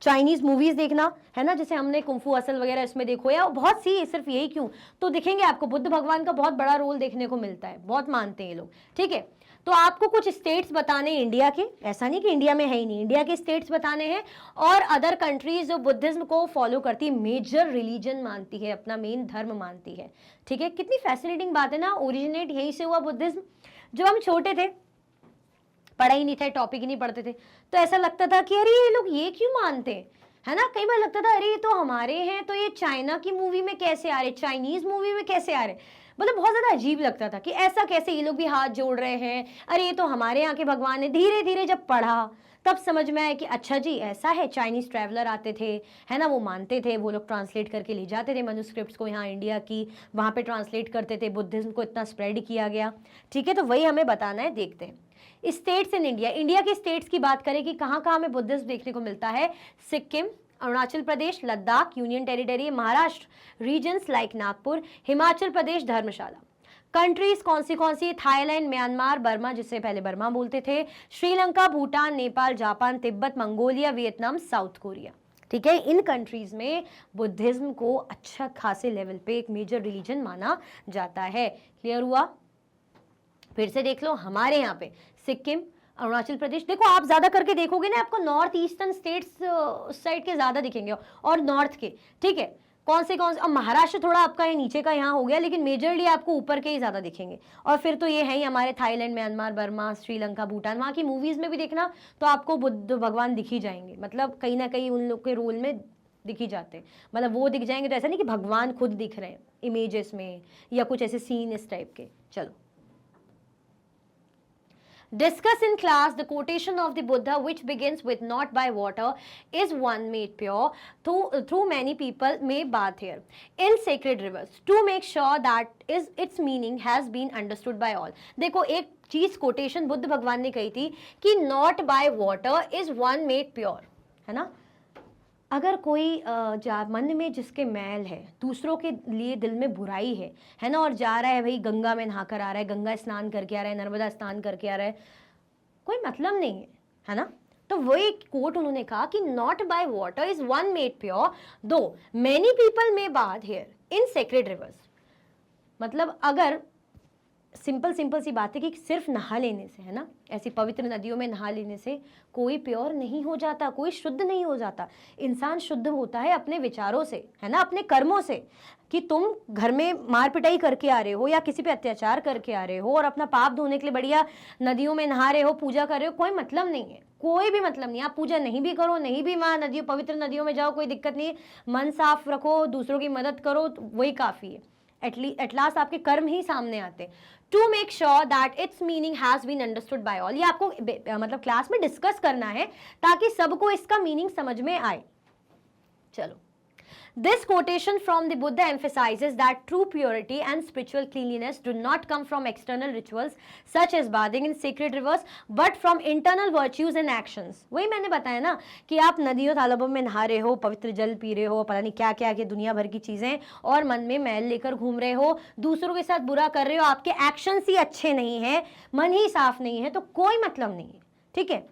चाइनीज़ मूवीज़ देखना, है ना, जैसे हमने कुंफू असल वगैरह इसमें देखो, या बहुत सी, सिर्फ यही क्यों, तो दिखेंगे आपको बुद्ध भगवान का बहुत बड़ा रोल देखने को मिलता है, बहुत मानते हैं ये लोग। ठीक है, तो आपको कुछ स्टेट्स बताने हैं इंडिया के, ऐसा नहीं कि इंडिया में है ही नहीं, इंडिया के स्टेट्स बताने हैं, और अदर कंट्रीज जो बुद्धिज्म को फॉलो करती है, मेजर रिलीजन मानती है, अपना मेन धर्म मानती है। ठीक है, कितनी फैसिनेटिंग बात है ना, ओरिजिनेट यही से हुआ बुद्धिज्म। जब हम छोटे थे, पढ़ा ही नहीं था, टॉपिक ही नहीं पढ़ते थे, तो ऐसा लगता था कि अरे ये लोग ये क्यों मानते हैं, है ना। कई बार लगता था अरे ये तो हमारे हैं, तो ये चाइना की मूवी में कैसे आ रहे, चाइनीज मूवी में कैसे आ रहे, मतलब बहुत ज़्यादा अजीब लगता था कि ऐसा कैसे ये लोग भी हाथ जोड़ रहे हैं, अरे ये तो हमारे यहाँ के भगवान है। धीरे धीरे जब पढ़ा तब समझ में आया कि अच्छा जी ऐसा है, चाइनीज़ ट्रैवलर आते थे, है ना, वो मानते थे, वो लोग ट्रांसलेट करके ले जाते थे मनुस्क्रिप्ट्स को यहाँ इंडिया की, वहाँ पे ट्रांसलेट करते थे, बुद्धिज्म को इतना स्प्रेड किया गया। ठीक है, तो वही हमें बताना है, देखते हैं। स्टेट्स इन इंडिया, इंडिया के स्टेट्स की बात करें कि कहाँ कहाँ हमें बुद्धिज्म देखने को मिलता है, Sikkim, Arunachal Pradesh, Ladakh, union territory, Maharashtra, regions like Nagpur, Himachal Pradesh, Dharamshala. Countries कौन सी, थाईलैंड, म्यांमार, बर्मा जिसे पहले बर्मा बोलते थे, Sri Lanka, Bhutan, Nepal, Japan, Tibet, Mongolia, Vietnam, south Korea. ठीक है, इन कंट्रीज में बुद्धिज्म को अच्छा खासे लेवल पे एक मेजर रिलीजन माना जाता है। क्लियर हुआ, फिर से देख लो, हमारे यहाँ पे सिक्किम, अरुणाचल प्रदेश, देखो आप ज्यादा करके देखोगे ना, आपको नॉर्थ ईस्टर्न स्टेट्स उस साइड के ज्यादा दिखेंगे और नॉर्थ के। ठीक है, कौन से अब महाराष्ट्र थोड़ा आपका है नीचे का यहाँ हो गया, लेकिन मेजरली आपको ऊपर के ही ज्यादा दिखेंगे। और फिर तो ये है ही हमारे Thailand, Myanmar, Burma, Sri Lanka, Bhutan, वहाँ की मूवीज में भी देखना तो आपको बुद्ध भगवान दिख ही जाएंगे, मतलब कहीं ना कहीं उन लोग के रोल में दिख ही जाते हैं, मतलब वो दिख जाएंगे, तो ऐसा नहीं कि भगवान खुद दिख रहे हैं इमेजेस में या कुछ ऐसे सीन इस टाइप के। चलो, Discuss in class the quotation of the Buddha which begins with not by water is one made pure through many people may bathe here in sacred rivers to make sure that is its meaning has been understood by all. देखो एक चीज quotation Buddha भगवान ने कही थी कि not by water is one made pure, है ना। अगर कोई मन में जिसके मैल है, दूसरों के लिए दिल में बुराई है ना, और जा रहा है भाई गंगा में नहा कर आ रहा है, गंगा स्नान करके आ रहा है, नर्मदा स्नान करके आ रहा है, कोई मतलब नहीं है ना। तो वो एक कोट उन्होंने कहा कि not by water is one made pure though many people may bath here in sacred rivers. मतलब अगर सिंपल सी बात है कि सिर्फ नहा लेने से, है ना, ऐसी पवित्र नदियों में नहा लेने से कोई प्योर नहीं हो जाता, कोई शुद्ध नहीं हो जाता। इंसान शुद्ध होता है अपने विचारों से, है ना, अपने कर्मों से। कि तुम घर में मार पिटाई करके आ रहे हो या किसी पे अत्याचार करके आ रहे हो और अपना पाप धोने के लिए बढ़िया नदियों में नहा रहे हो, पूजा कर रहे हो, कोई मतलब नहीं है, कोई भी मतलब नहीं। आप पूजा नहीं भी करो, नहीं भी वहाँ नदियों पवित्र नदियों में जाओ, कोई दिक्कत नहीं है। मन साफ रखो, दूसरों की मदद करो, तो वही काफ़ी है। एट लास्ट आपके कर्म ही सामने आते। To make sure that its meaning has been understood by all. ये आपको मतलब क्लास में डिस्कस करना है ताकि सबको इसका मीनिंग समझ में आए। चलो, this quotation from the Buddha emphasizes that true purity and spiritual cleanliness do not come from external rituals such as bathing in sacred rivers but from internal virtues and actions। वही मैंने बताया ना कि आप नदियों तालाबों में नहा रहे हो, पवित्र जल पी रहे हो, पता नहीं क्या क्या के दुनिया भर की चीजें, और मन में मैल लेकर घूम रहे हो, दूसरों के साथ बुरा कर रहे हो, आपके एक्शंस ही अच्छे नहीं है, मन ही साफ नहीं है, तो कोई मतलब नहीं है, ठीक है।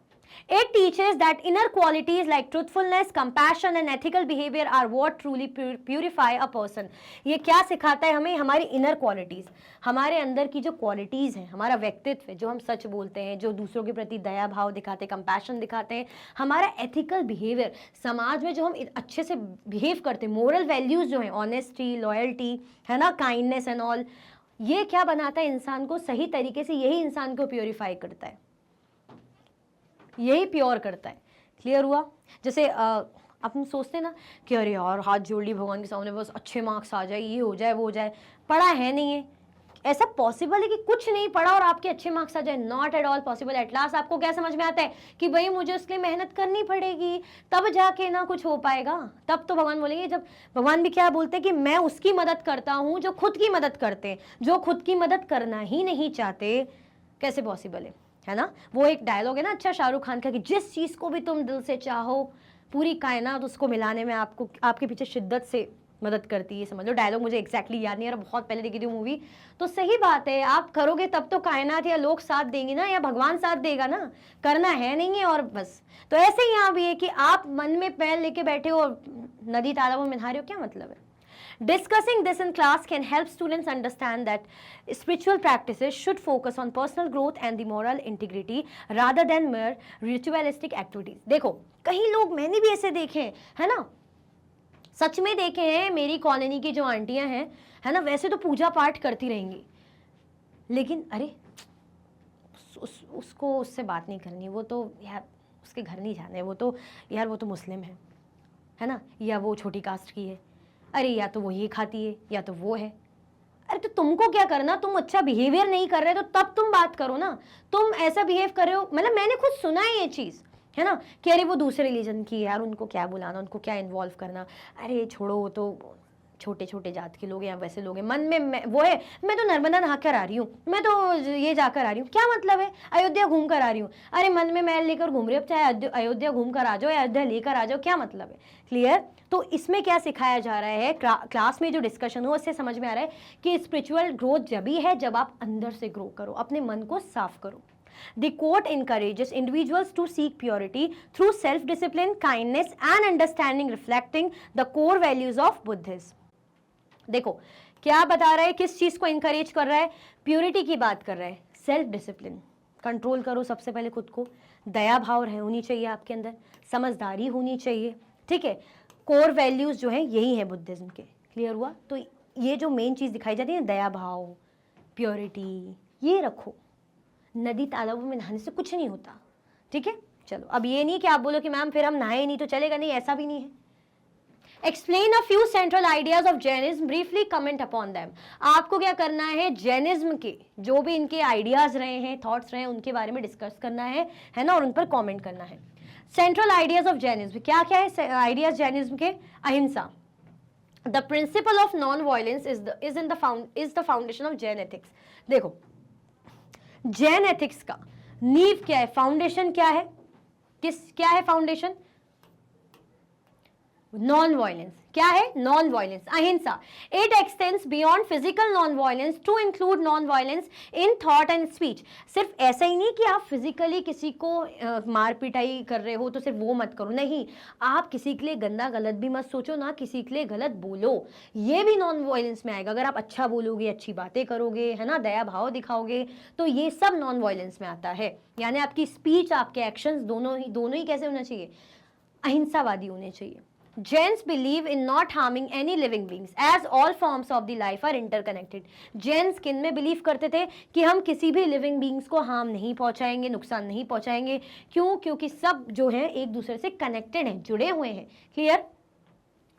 It teaches that inner qualities like truthfulness, compassion and ethical behavior are what truly purify a person। ये क्या सिखाता है हमें? हमारी inner qualities, हमारे अंदर की जो qualities हैं, हमारा व्यक्तित्व, जो हम सच बोलते हैं, जो दूसरों के प्रति दया भाव दिखाते हैं, compassion दिखाते हैं, हमारा ethical behavior, समाज में जो हम अच्छे से behave करते हैं, moral values जो हैं, honesty, loyalty, है ना, kindness and all, ये क्या बनाता है इंसान को सही तरीके से, यही इंसान को प्योरीफाई करता है, यही प्योर करता है। क्लियर हुआ? जैसे अपन सोचते हैं ना कि अरे यार हाथ जोड़ ली भगवान के सामने, बस अच्छे मार्क्स आ जाए, ये हो जाए, वो हो जाए। पढ़ा है नहीं है, ऐसा पॉसिबल है कि कुछ नहीं पढ़ा और आपके अच्छे मार्क्स आ जाए? Not at all possible. At last आपको क्या समझ में आता है कि भाई मुझे उसके लिए मेहनत करनी पड़ेगी, तब जाके ना कुछ हो पाएगा। तब तो भगवान बोलेंगे, जब भगवान भी क्या बोलते हैं कि मैं उसकी मदद करता हूँ जो खुद की मदद करते हैं, जो खुद की मदद करना ही नहीं चाहते, कैसे पॉसिबल है ना। वो एक डायलॉग है ना अच्छा शाहरुख खान का कि जिस चीज़ को भी तुम दिल से चाहो पूरी कायनात उसको मिलाने में आपको आपके पीछे शिद्दत से मदद करती है। समझ लो डायलॉग, मुझे एग्जैक्टली याद नहीं आ रहा, बहुत पहले देखी थी मूवी। तो सही बात है, आप करोगे तब तो कायनात या लोग साथ देंगे ना, या भगवान साथ देगा ना। करना है नहीं है और बस। तो ऐसे ही यहाँ भी है कि आप मन में पैर लेके बैठे हो और नदी तालाबों में नहा रहे हो, क्या मतलब है? Discussing this in class can help students understand that spiritual practices should focus on personal growth and the moral integrity rather than mere ritualistic activities। देखो कई लोग, मैंने भी ऐसे देखे हैं, है ना, सच में देखे हैं। मेरी कॉलोनी की जो आंटियां हैं, है ना, वैसे तो पूजा पाठ करती रहेंगी, लेकिन अरे उसको उससे बात नहीं करनी, वो तो यार उसके घर नहीं जाने, वो तो यार वो तो मुस्लिम है ना, या वो छोटी कास्ट की है, अरे या तो वो ये खाती है या तो वो है। अरे तो तुमको क्या करना, तुम अच्छा बिहेवियर नहीं कर रहे तो तब तुम बात करो ना। तुम ऐसा बिहेव कर रहे हो, मतलब मैंने खुद सुना है ये चीज़, है ना, कि अरे वो दूसरे रिलीजन की यार, उनको क्या बुलाना, उनको क्या इन्वॉल्व करना, अरे छोड़ो, तो छोटे छोटे जात के लोग हैं, वैसे लोग हैं। मन में वो है, मैं तो नर्मदा नहा कर आ रही हूँ, मैं तो ये जाकर आ रही हूँ, क्या मतलब है? अयोध्या घूम कर आ रही हूँ, अरे मन में मैल लेकर घूम रही हो, चाहे अयोध्या घूम कर आ जाओ या अयोध्या लेकर आ जाओ, क्या मतलब है? क्लियर? तो इसमें क्या सिखाया जा रहा है, क्लास में जो डिस्कशन हो उससे समझ में आ रहा है कि स्पिरिचुअल ग्रोथ जब ही है जब आप अंदर से ग्रो करो, अपने मन को साफ करो। The quote encourages individuals to seek purity through self-discipline, kindness and understanding, reflecting the core values of Buddhism। देखो क्या बता रहा है, किस चीज को इंकरेज कर रहा है? प्योरिटी की बात कर रहा है। सेल्फ डिसिप्लिन, कंट्रोल करो सबसे पहले खुद को, दया भाव होनी चाहिए आपके अंदर, समझदारी होनी चाहिए, ठीक है। कोर वैल्यूज जो है यही है बुद्धिज्म के। क्लियर हुआ? तो ये जो मेन चीज दिखाई जाती है, दया भाव, प्योरिटी, ये रखो। नदी तालाबों में नहाने से कुछ नहीं होता, ठीक है। चलो, अब ये नहीं कि आप बोलो कि मैम फिर हम नहाए नहीं तो चलेगा, नहीं, ऐसा भी नहीं है। Explain a few central ideas of Jainism, briefly comment upon them. आपको क्या करना है, जैनिज्म के जो भी इनके आइडियाज रहे हैं, थॉट्स रहे हैं, उनके बारे में डिस्कस करना है ना, और उन पर कमेंट करना है। सेंट्रल आइडियाज ऑफ जैनिज्म, क्या क्या है आइडियाज जैनिज्म के? अहिंसा, the principle of non violence is the foundation of Jain ethics. देखो, जैन एथिक्स का नींव क्या है, फाउंडेशन क्या है, क्या है फाउंडेशन? Non violence. क्या है? Non violence, ahimsa. It extends beyond physical non violence to include non violence in thought and speech. सिर्फ ऐसा ही नहीं कि आप फिजिकली किसी को मार पिटाई कर रहे हो तो सिर्फ वो मत करो, नहीं, आप किसी के लिए गंदा गलत भी मत सोचो, ना किसी के लिए गलत बोलो, ये भी नॉन वायलेंस में आएगा। अगर आप अच्छा बोलोगे, अच्छी बातें करोगे, है ना, दया भाव दिखाओगे, तो ये सब नॉन वायलेंस में आता है। यानी आपकी स्पीच, आपके एक्शंस दोनों ही कैसे होना चाहिए? अहिंसावादी होने चाहिए। Jains believe in not harming any living beings as all forms of the life are interconnected. Jains किन में बिलीव करते थे कि हम किसी भी लिविंग बींग्स को हार्म नहीं पहुंचाएंगे, नुकसान नहीं पहुंचाएंगे। क्यों? क्योंकि सब जो है एक दूसरे से कनेक्टेड हैं, जुड़े हुए हैं। Clear?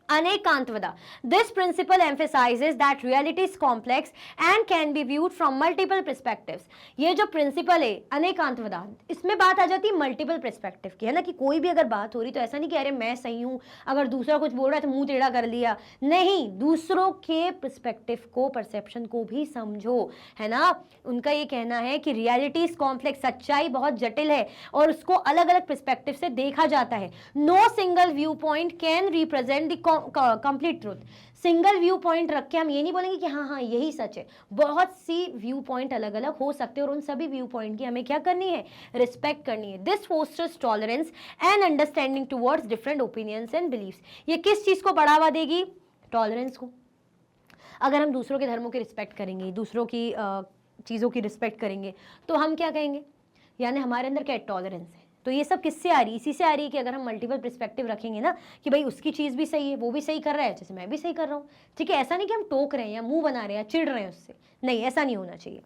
Anekantavada, this principle emphasises that reality is complex and can be viewed from multiple perspectives. ये जो प्रिंसिपल है अनेकांतवादा, इसमें बात आ जाती है मल्टीपल पर्सपेक्टिव की, है ना, कि कोई भी अगर बात हो रही तो ऐसा नहीं कि अरे मैं सही हूं, अगर दूसरा कुछ बोल रहा है तो मुंह टेढ़ा कर लिया, नहीं, दूसरों के पर्सपेक्टिव को, परसेप्शन को भी समझो, है ना। उनका ये कहना है कि रियलिटी इज कॉम्प्लेक्स, सच्चाई बहुत जटिल है और उसको अलग अलग पर्सपेक्टिव से देखा जाता है। No single view point can represent the complete truth. Single view point रख के हम ये नहीं बोलेंगे कि हाँ यही सच है, बहुत सी व्यू पॉइंट अलग अलग हो सकते हैं और उन सभी व्यू पॉइंट की हमें क्या करनी है? रिस्पेक्ट करनी है। This fosters tolerance and understanding towards different opinions and beliefs. ये किस चीज को बढ़ावा देगी? टॉलरेंस को। अगर हम दूसरों के धर्मों की रिस्पेक्ट करेंगे, दूसरों की चीज़ों की रिस्पेक्ट करेंगे, तो हम क्या कहेंगे? यानी हमारे अंदर क्या टॉलरेंस है। तो ये सब किससे आ रही है? इसी से आ रही है कि अगर हम मल्टीपल पर्सपेक्टिव रखेंगे ना, कि भाई उसकी चीज़ भी सही है, वो भी सही कर रहा है, जैसे मैं भी सही कर रहा हूँ, ठीक है। ऐसा नहीं कि हम टोक रहे हैं या मुंह बना रहे हैं, चिढ़ रहे हैं उससे, नहीं, ऐसा नहीं होना चाहिए।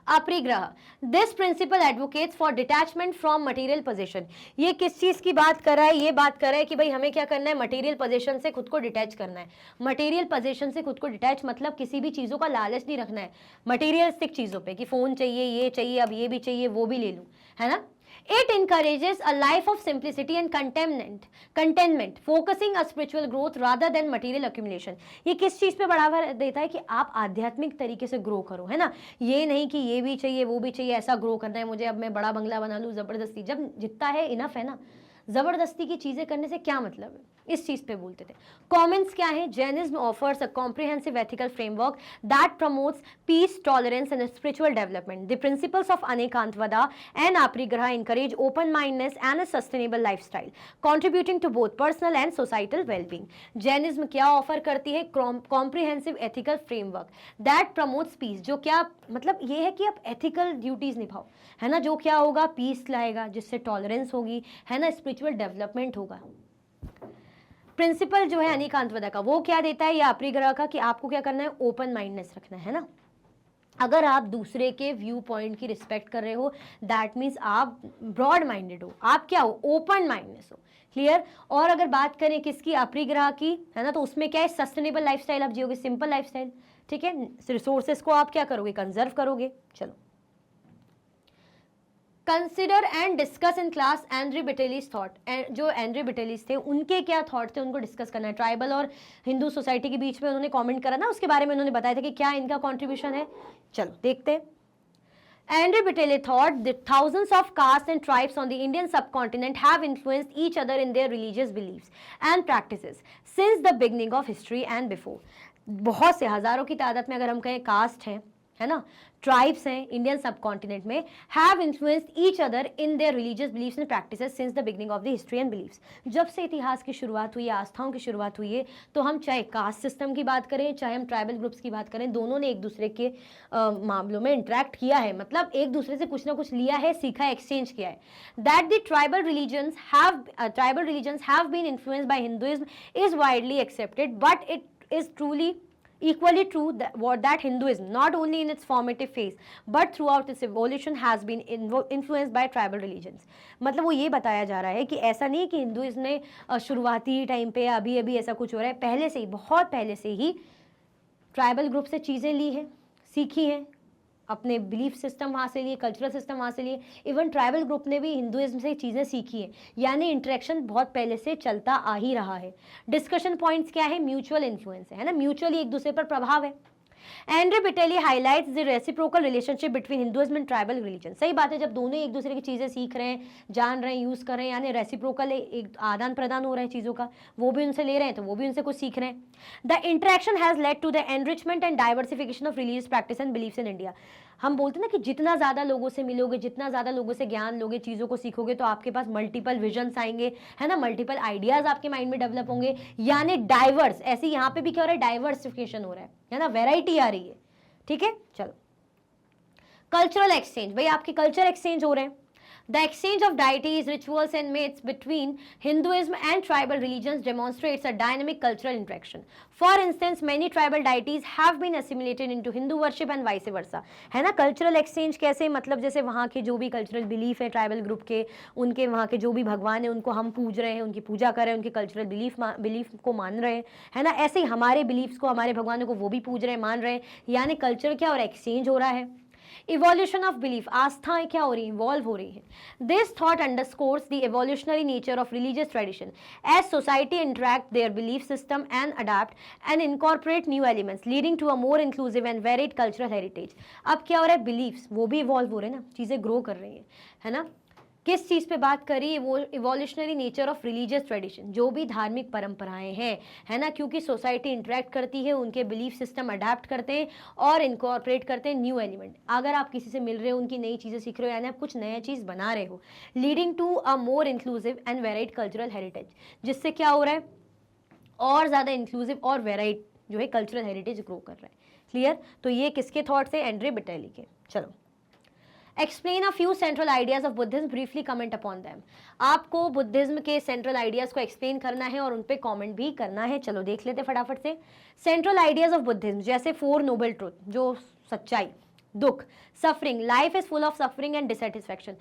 Aparigraha, this principle advocates for detachment from material position. ये किस चीज की बात कर रहा है? ये बात कर रहा है कि भाई हमें क्या करना है? मटेरियल पोजीशन से खुद को डिटैच करना है। मटेरियल पोजीशन से खुद को डिटैच मतलब किसी भी चीजों का लालच नहीं रखना है मटेरियलिस्टिक चीजों पे, कि फोन चाहिए, ये चाहिए, अब ये भी चाहिए, वो भी ले लूं, है ना। It encourages a life of simplicity and contentment, focusing on spiritual growth rather than material accumulation. ये किस चीज पे बढ़ावा देता है? कि आप आध्यात्मिक तरीके से ग्रो करो, है ना। ये नहीं कि ये भी चाहिए, वो भी चाहिए, ऐसा ग्रो करना है मुझे, अब मैं बड़ा बंगला बना लूं जबरदस्ती। जब जितना है इनफ है ना, जबरदस्ती की चीजें करने से क्या मतलब है? इस चीज पे बोलते थे। कमेंट्स क्या है? Jainism offers a comprehensive ethical framework that promotes peace, tolerance and spiritual development. The principles of anekantavada and aparigraha encourage open-mindedness and a sustainable lifestyle, contributing to both personal and societal well-being. Jainism क्या offer करती है? Comprehensive ethical framework that promotes peace. जो क्या मतलब ये है कि आप एथिकल ड्यूटीज निभाओ, है ना, जो क्या होगा? पीस लाएगा, जिससे टॉलरेंस होगी, है ना, स्पिरिचुअल डेवलपमेंट होगा। प्रिंसिपल जो है अनेकांतवादा का, वो क्या देता है? या अपरिग्रह का, कि आपको क्या करना है? ओपन माइंडनेस रखना है ना। अगर आप दूसरे के व्यू पॉइंट की रिस्पेक्ट कर रहे हो, दैट मीन्स आप ब्रॉड माइंडेड हो, आप क्या हो? ओपन माइंडनेस हो। क्लियर? और अगर बात करें किसकी? अपरिग्रह की, है ना, तो उसमें क्या है? सस्टेनेबल लाइफस्टाइल आप जियोगे, सिंपल लाइफस्टाइल, ठीक है। रिसोर्सेस को आप क्या करोगे? कंजर्व करोगे। चलो, consider and discuss in class Andre Beteille thought. जो एंड्री बिटेलिस थे, उनके क्या थॉट थे, उनको डिस्कस करना है। ट्राइबल और हिंदू सोसाइटी के बीच में उन्होंने कमेंट करा ना, उसके बारे में उन्होंने बताया था कि क्या इनका कंट्रीब्यूशन है। चलो देखते हैं। Andrew Bittele thought that thousands of castes and tribes on the Indian subcontinent have influenced each other in their religious beliefs and practices since the beginning of history and before. बहुत से हजारों की तादाद में अगर हम कहें कास्ट हैं, है ना, ट्राइब्स हैं इंडियन सब कॉन्टिनेंट में, have influenced each other in their religious beliefs and practices since the beginning of the history and beliefs. जब से इतिहास की शुरुआत हुई है, आस्थाओं की शुरुआत हुई है, तो हम चाहे कास्ट सिस्टम की बात करें, चाहे हम ट्राइबल ग्रुप्स की बात करें, दोनों ने एक दूसरे के मामलों में इंटरेक्ट किया है, मतलब एक दूसरे से कुछ ना कुछ लिया है, सीखा है, एक्सचेंज किया है। That the tribal religions have been influenced by Hinduism is widely accepted, but it is truly Equally true that Hinduism, not only in its formative phase but throughout its evolution, has been influenced by tribal religions. मतलब वो ये बताया जा रहा है कि ऐसा नहीं कि हिंदुइज्म ने शुरुआती टाइम पे अभी अभी ऐसा कुछ हो रहा है, पहले से ही, बहुत पहले से ही ट्राइबल ग्रुप से चीज़ें ली हैं, सीखी हैं, अपने बिलीफ सिस्टम वहाँ से लिए, कल्चरल सिस्टम वहाँ से लिए। इवन ट्राइबल ग्रुप ने भी हिंदुइज्म से चीज़ें सीखी हैं, यानी इंटरेक्शन बहुत पहले से चलता आ ही रहा है। डिस्कशन पॉइंट्स क्या है? म्यूचुअल इन्फ्लुएंस है ना, म्यूचुअली एक दूसरे पर प्रभाव है। Andre Beteille highlights the reciprocal relationship between Hinduism and tribal religion. सही बात है, जब दोनों एक दूसरे की चीज़ें सीख रहे हैं, जान रहे हैं, यूज़ कर रहे हैं, यानी रेसिप्रोकल एक आदान प्रदान हो रहा है चीज़ों का, वो भी उनसे ले रहे हैं तो वो भी उनसे कुछ सीख रहे हैं। The interaction has led to the enrichment and diversification of religious practice and beliefs in India. हम बोलते हैं ना कि जितना ज़्यादा लोगों से मिलोगे, जितना ज़्यादा लोगों से ज्ञान लोगे, चीज़ों को सीखोगे, तो आपके पास मल्टीपल विजन्स आएंगे, है ना, मल्टीपल आइडियाज़ आपके माइंड में डेवलप होंगे, यानी डाइवर्स। ऐसे यहाँ पे भी क्या हो रहा है? डाइवर्सिफिकेशन हो रहा है ना, वेराइटी आ रही है। ठीक है, चलो। कल्चरल एक्सचेंज, भाई आपके कल्चर एक्सचेंज हो रहे हैं। The exchange of deities, rituals and myths between Hinduism and tribal religions demonstrates a dynamic cultural interaction. For instance, many tribal deities have been assimilated into Hindu worship and vice versa. है ना, cultural exchange कैसे? मतलब जैसे वहाँ के जो भी cultural belief है ट्राइबल ग्रुप के, उनके वहाँ के जो भी भगवान है उनको हम पूज रहे हैं, उनकी पूजा कर रहे हैं, उनके कल्चरल बिलीफ को मान रहे हैं, है ना। ऐसे ही हमारे बिलीफ्स को, हमारे भगवानों को वो भी पूज रहे हैं, मान रहे हैं, यानी कल्चर क्या और एक्सचेंज हो रहा है। इवोल्यूशन ऑफ बिलीफ, आस्थाएं क्या हो रही है? इवॉल्व हो रही है। This thought underscores the evolutionary nature of religious tradition as society interact their belief system and adapt and incorporate new elements leading to a more inclusive and varied cultural heritage. अब क्या हो रहा है? Beliefs वो भी evolve हो रहे हैं ना, चीज़ें ग्रो कर रही हैं, है ना। किस चीज़ पे बात करी? वो evolutionary nature of religious tradition, जो भी धार्मिक परंपराएं हैं, है ना, क्योंकि सोसाइटी इंटरेक्ट करती है, उनके बिलीफ सिस्टम अडेप्ट करते हैं और इनकॉर्पोरेट करते हैं न्यू एलिमेंट। अगर आप किसी से मिल रहे हो, उनकी नई चीज़ें सीख रहे हो, यानी आप कुछ नया चीज़ बना रहे हो, leading to a more inclusive and varied cultural heritage, जिससे क्या हो रहा है? और ज़्यादा इंक्लूसिव और वेराइड जो है कल्चरल हेरिटेज ग्रो कर रहा है। क्लियर? तो ये किसके थॉट्स है? एंड्रे बिटेली के। चलो, explain a few central ideas of Buddhism, briefly comment upon them. आपको बुद्धिज्म के सेंट्रल आइडियाज को एक्सप्लेन करना है और उन पे कमेंट भी करना है। चलो देख लेते फटाफट से। सेंट्रल आइडियाज ऑफ बुद्धिज्म, जैसे 4 नोबल ट्रूथ, जो सच्चाई, दुख, suffering, life is full of suffering and dissatisfaction.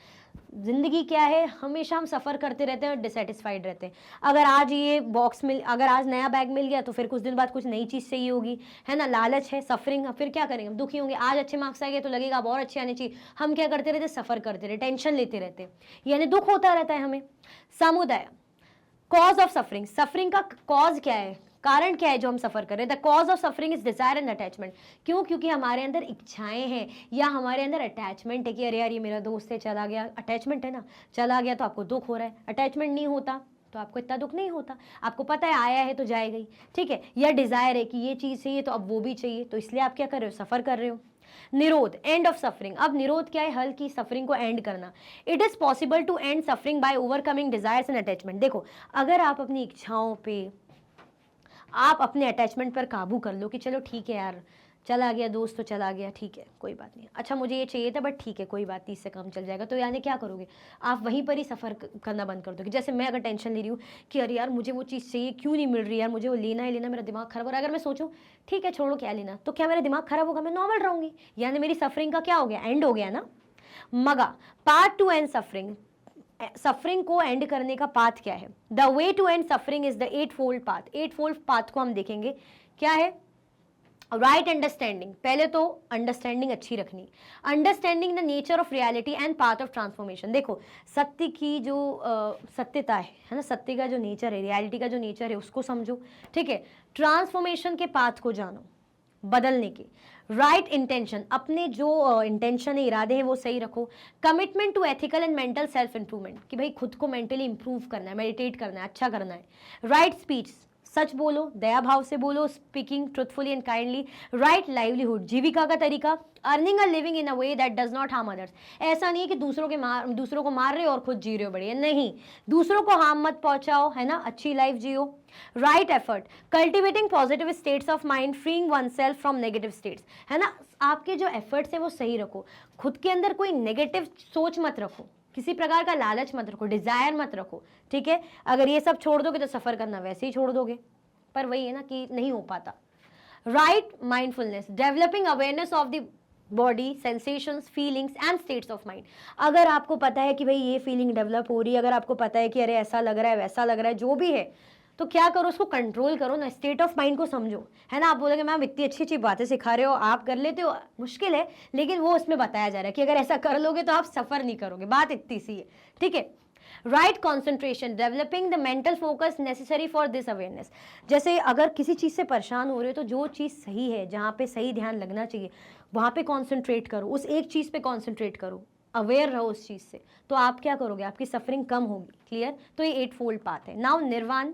जिंदगी क्या है? हमेशा हम सफ़र करते रहते हैं और डिससेटिस्फाइड रहते हैं। अगर आज ये बॉक्स मिल, अगर आज नया बैग मिल गया तो फिर कुछ दिन बाद कुछ नई चीज़ चाहिए होगी, है ना। लालच है, सफरिंग, फिर क्या करेंगे? हम दुखी होंगे। आज अच्छे मार्क्स आ गए तो लगेगा अब और अच्छे आने चाहिए। हम क्या करते रहते? सफ़र करते रहते, टेंशन लेते रहते, यानी दुख होता रहता है हमें। समुदाय, कॉज ऑफ सफरिंग, सफरिंग का कॉज क्या है? कारण क्या है जो हम सफर कर रहे हैं? The cause of suffering is desire and attachment. क्यों? क्योंकि हमारे अंदर इच्छाएं हैं या हमारे अंदर अटैचमेंट है कि अरे यार ये मेरा दोस्त है, चला गया, अटैचमेंट है ना, चला गया तो आपको दुख हो रहा है। अटैचमेंट नहीं होता तो आपको इतना दुख नहीं होता, आपको पता है आया है तो जाएगा ही, ठीक है। या डिजायर है कि ये चीज़ चाहिए तो अब वो भी चाहिए, तो इसलिए आप क्या कर रहे हो? सफर कर रहे हो। निरोध, एंड ऑफ सफरिंग। अब निरोध क्या है? हल की सफरिंग को एंड करना। It is possible to end suffering by overcoming desires and attachment. देखो, अगर आप अपनी इच्छाओं पे, आप अपने अटैचमेंट पर काबू कर लो कि चलो ठीक है यार, चला गया दोस्त तो चला गया, ठीक है कोई बात नहीं, अच्छा मुझे ये चाहिए था बट ठीक है कोई बात नहीं, इससे काम चल जाएगा, तो यानी क्या करोगे? आप वहीं पर ही सफ़र करना बंद कर दोगे। जैसे मैं अगर टेंशन ले रही हूँ कि अरे यार मुझे वो चीज़ चाहिए, क्यों नहीं मिल रही यार, मुझे वो लेना ही लेना, मेरा दिमाग खराब हो रहा है, अगर मैं सोचूं ठीक है छोड़ो क्या लेना, तो क्या मेरा दिमाग खराब होगा? मैं नॉर्मल रहूँगी, यानी मेरी सफरिंग का क्या हो गया? एंड हो गया ना। मगा, part two end suffering. Suffering को एंड करने का पाथ क्या है? The way to end suffering is the 8-fold path. 8-fold path को हम देखेंगे क्या है? राइट अंडरस्टैंडिंग, पहले तो अंडरस्टैंडिंग अच्छी रखनी, understanding the nature of reality and path of transformation. देखो, सत्य की जो सत्यता है ना, सत्य का जो नेचर है, रियलिटी का जो नेचर है उसको समझो, ठीक है। ट्रांसफॉर्मेशन के पाथ को जानो, बदलने की। राइट इंटेंशन, अपने जो इंटेंशन है, इरादे हैं वो सही रखो। Commitment to ethical and mental self improvement, कि भाई खुद को मेंटली इंप्रूव करना है, मेडिटेट करना है, अच्छा करना है। राइट स्पीच, सच बोलो, दया भाव से बोलो, speaking truthfully and kindly. Right livelihood, जीविका का तरीका, earning a living in a way that does not harm others. ऐसा नहीं है कि दूसरों को मार रहे हो और खुद जी रहे हो बढ़िया, नहीं, दूसरों को हार्म मत पहुंचाओ, है ना, अच्छी life Jio. Right effort, cultivating positive states of mind, freeing one self from negative states, है ना। आपके जो एफर्ट्स है वो सही रखो, खुद के अंदर कोई नेगेटिव सोच मत रखो, किसी प्रकार का लालच मत रखो, डिजायर मत रखो, ठीक है। अगर ये सब छोड़ दोगे तो सफर करना वैसे ही छोड़ दोगे, पर वही है ना कि नहीं हो पाता। Right mindfulness, developing awareness of the body, sensations, feelings and states of mind. अगर आपको पता है कि भाई ये फीलिंग डेवलप हो रही है, अगर आपको पता है कि अरे ऐसा लग रहा है वैसा लग रहा है, जो भी है, तो क्या करो, उसको कंट्रोल करो ना, स्टेट ऑफ माइंड को समझो, है ना। आप बोलोगे मैम इतनी अच्छी अच्छी बातें सिखा रहे हो, आप कर लेते हो, मुश्किल है, लेकिन वो उसमें बताया जा रहा है कि अगर ऐसा कर लोगे तो आप सफर नहीं करोगे, बात इतनी सी है, ठीक है। Right concentration, developing the mental focus necessary for this awareness. जैसे अगर किसी चीज से परेशान हो रहे हो तो जो चीज सही है, जहां पे सही ध्यान लगना चाहिए, वहां पे कॉन्सेंट्रेट करो, उस एक चीज पे कॉन्सेंट्रेट करो, अवेयर रहो उस चीज से, तो आप क्या करोगे, आपकी सफरिंग कम होगी। क्लियर? तो ये 8 फोल्ड पाथ है। नाउ निर्वाण,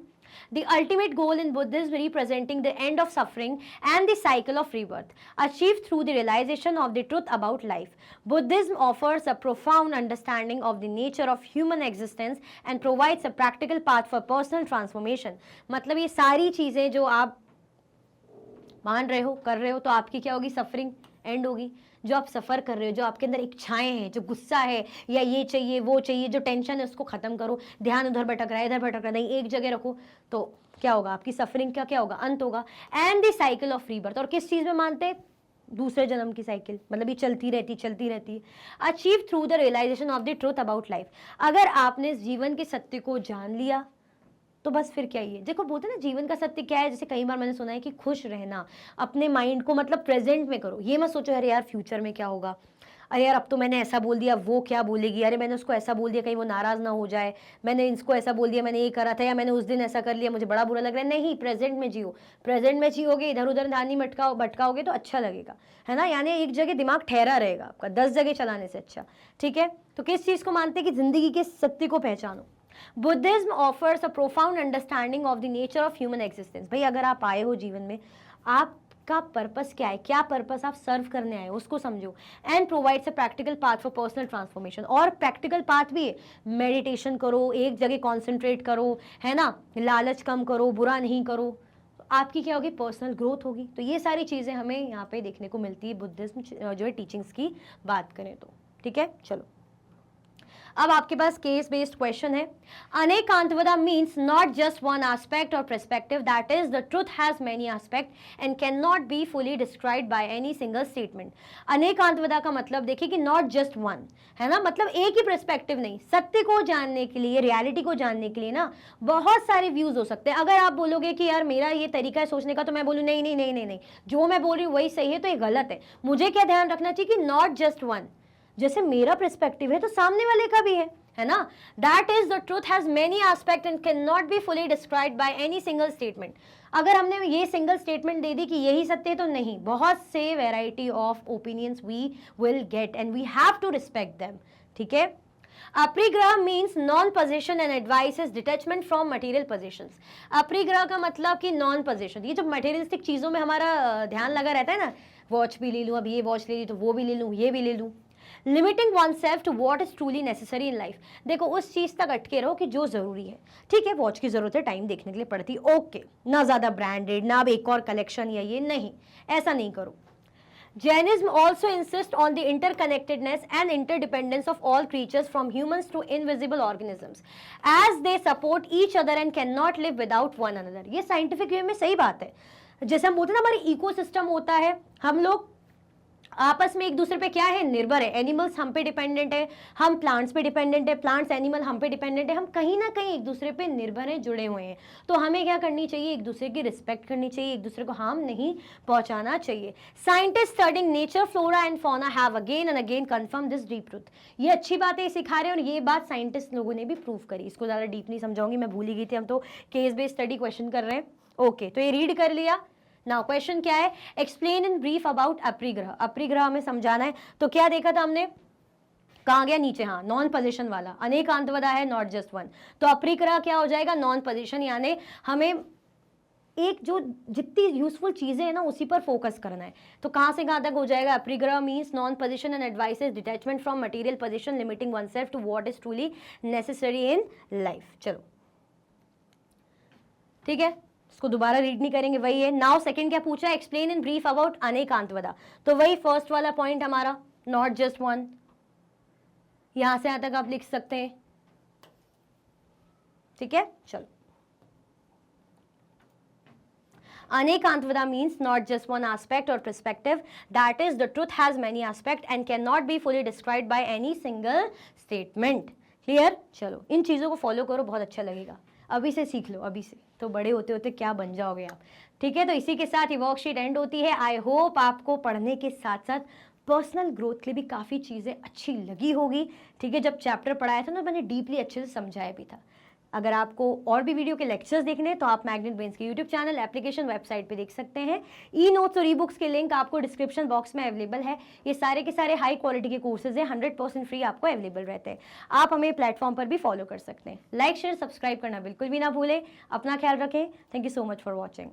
the ultimate goal in Buddhism representing the end of suffering and the cycle of rebirth, achieved through the realization of the truth about life. Buddhism offers a profound understanding of the nature of human existence and provides a practical path for personal transformation. मतलब ये सारी चीजें जो आप मान रहे हो, कर रहे हो, तो आपकी क्या होगी, सफरिंग एंड होगी। जो आप सफ़र कर रहे हो, जो आपके अंदर इच्छाएं हैं, जो गुस्सा है या ये चाहिए वो चाहिए, जो टेंशन है, उसको खत्म करो, ध्यान उधर भटक रहा है इधर भटक रहा है, नहीं एक जगह रखो, तो क्या होगा, आपकी सफरिंग का क्या होगा, अंत होगा। And the cycle of rebirth, और किस चीज़ में मानते हैं, दूसरे जन्म की साइकिल, मतलब ये चलती रहती है। Achieve through the realization of the truth about life. अगर आपने जीवन के सत्य को जान लिया तो बस फिर क्या, ये देखो बोलते हैं ना, जीवन का सत्य क्या है, जैसे कई बार मैंने सुना है कि खुश रहना, अपने माइंड को मतलब प्रेजेंट में करो, ये मत सोचो अरे यार फ्यूचर में क्या होगा, अरे यार अब तो मैंने ऐसा बोल दिया, वो क्या बोलेगी, अरे मैंने उसको ऐसा बोल दिया कहीं वो नाराज ना हो जाए, मैंने इसको ऐसा बोल दिया, मैंने ये करा था, या मैंने उस दिन ऐसा कर लिया, मुझे बड़ा बुरा लग रहा है। नहीं, प्रेजेंट में जियो, प्रेजेंट में जियोगे, इधर उधर ध्यान नहीं भटकाओगे तो अच्छा लगेगा, है ना। यानी एक जगह दिमाग ठहरा रहेगा आपका, 10 जगह चलाने से अच्छा, ठीक है। तो किस चीज़ को मानते हैं कि जिंदगी के सत्य को पहचानो। Buddhism offers a profound understanding of the nature of human existence. भाई अगर आप आए हो जीवन में, आपका पर्पस क्या है, क्या पर्पस आप सर्व करने आए हो, उसको समझो। And provides a practical path for personal transformation, और प्रैक्टिकल पाथ भी है, मेडिटेशन करो, एक जगह कॉन्सेंट्रेट करो, है ना, लालच कम करो, बुरा नहीं करो, आपकी क्या होगी, पर्सनल ग्रोथ होगी। तो ये सारी चीज़ें हमें यहाँ पे देखने को मिलती है बुद्धिज्म जो है टीचिंग्स की बात करें तो, ठीक है। चलो अब आपके पास केस बेस्ड क्वेश्चन है। Anekantavada means not just one aspect और perspective, that is the truth has many aspect and can not be fully described by any single statement. Anekantavada का मतलब देखिए कि नॉट जस्ट वन, है ना, मतलब एक ही पर्सपेक्टिव नहीं, सत्य को जानने के लिए, रियलिटी को जानने के लिए ना बहुत सारे व्यूज हो सकते हैं। अगर आप बोलोगे कि यार मेरा ये तरीका है सोचने का, तो मैं बोलूँ नहीं नहीं नहीं नहीं नहीं, जो मैं बोल रही हूँ वही सही है, तो ये गलत है। मुझे क्या ध्यान रखना चाहिए कि नॉट जस्ट वन, जैसे मेरा पर्सपेक्टिव है तो सामने वाले का भी है ना। That is the truth has many aspect and can not be fully described by any single statement. अगर हमने ये सिंगल स्टेटमेंट दे दी कि यही सत्य है, तो नहीं, बहुत से variety of opinions we will get and we have to respect them, ठीक है। Aparigraha means non possession and advice is detachment from material possessions. Aparigraha का मतलब कि नॉन पोजेशन, ये जो मटेरियलिस्टिक चीजों में हमारा ध्यान लगा रहता है ना, वॉच भी ले लूँ, अब ये वॉच ले ली तो वो भी ले लूँ, ये भी ले लूँ। Limiting one self to what is truly necessary in life, देखो उस चीज तक अटके रहो कि जो जरूरी है, ठीक है। वॉच की जरूरत है, टाइम देखने के लिए पड़ती, ओके, ना ज्यादा ब्रांडेड, ना अब एक और कलेक्शन या ये नहीं, ऐसा नहीं करो। Jainism also insists on the interconnectedness and interdependence of all creatures from humans to invisible organisms as they support each other and cannot live without one another। ये साइंटिफिक वे में सही बात है। जैसे हम बोलते हैं ना, हमारी इकोसिस्टम होता है, हम लोग आपस में एक दूसरे पे क्या है, निर्भर है। एनिमल्स हम पे डिपेंडेंट है, हम प्लांट्स पे डिपेंडेंट है, प्लांट्स एनिमल हम पे डिपेंडेंट है, हम कहीं ना कहीं एक दूसरे पे निर्भर हैं, जुड़े हुए हैं। तो हमें क्या करनी चाहिए, एक दूसरे की रिस्पेक्ट करनी चाहिए, एक दूसरे को हार्म नहीं पहुंचाना चाहिए। Scientist studying nature, flora and fauna have again and again confirm this deep truth. ये अच्छी बात है, सिखा रहे हैं, और ये बात साइंटिस्ट लोगों ने भी प्रूव करी। इसको ज़्यादा डीप नहीं समझाऊंगी, मैं भूल ही गई थी, हम तो केस बेस्ड स्टडी क्वेश्चन कर रहे हैं। ओके, तो ये रीड कर लिया। नाउ क्वेश्चन क्या है, एक्सप्लेन इन ब्रीफ अबाउट अपरिग्रह। अपरिग्रह हमें समझाना है, तो क्या देखा था हमने, कहाँ गया नीचे, हाँ, नॉन पोजीशन वाला। अनेकांतवदा है, नॉट जस्ट वन, तो अपरिग्रह क्या हो जाएगा, नॉन पोजीशन, यानी हमें एक जो जितनी यूजफुल चीजें हैं ना उसी पर फोकस करना है। तो कहाँ से कहाँ तक हो जाएगा, aparigraha means non position and advises, detachment from material position, limiting one self to what is truly necessary in life. चलो ठीक है, इसको दोबारा रीड नहीं करेंगे, वही है। नाउ सेकंड क्या पूछा है, एक्सप्लेन इन ब्रीफ अबाउट अनेकांतवदा, तो वही फर्स्ट वाला पॉइंट हमारा, नॉट जस्ट वन, यहां से यहां तक आप लिख सकते हैं, ठीक है। चलो Anekantvada means not just one aspect or perspective. That is, the truth has many aspects and cannot be fully described by any single statement. Clear? चलो इन चीज़ों को फॉलो करो, बहुत अच्छा लगेगा. अभी से सीख लो, अभी से, तो बड़े होते होते क्या बन जाओगे आप. ठीक है, तो इसी के साथ ये वर्कशीट एंड होती है. आई होप आपको पढ़ने के साथ साथ पर्सनल ग्रोथ के लिए भी काफ़ी चीज़ें अच्छी लगी होगी. ठीक है, जब चैप्टर पढ़ाया था ना मैंने डीपली अच्छे से समझाया भी था. अगर आपको और भी वीडियो के लेक्चर्स देखने हैं तो आप मैग्नेट ब्रेन्स के यूट्यूब चैनल, एप्लीकेशन, वेबसाइट पे देख सकते हैं. ई नोट्स और ई बुक्स के लिंक आपको डिस्क्रिप्शन बॉक्स में अवेलेबल है. ये सारे के सारे हाई क्वालिटी के कोर्सेज हैं, 100% फ्री आपको अवेलेबल रहते हैं. आप हमें प्लेटफॉर्म पर भी फॉलो कर सकते हैं. लाइक शेयर सब्सक्राइब करना बिल्कुल भी ना भूलें. अपना ख्याल रखें. Thank you so much for watching.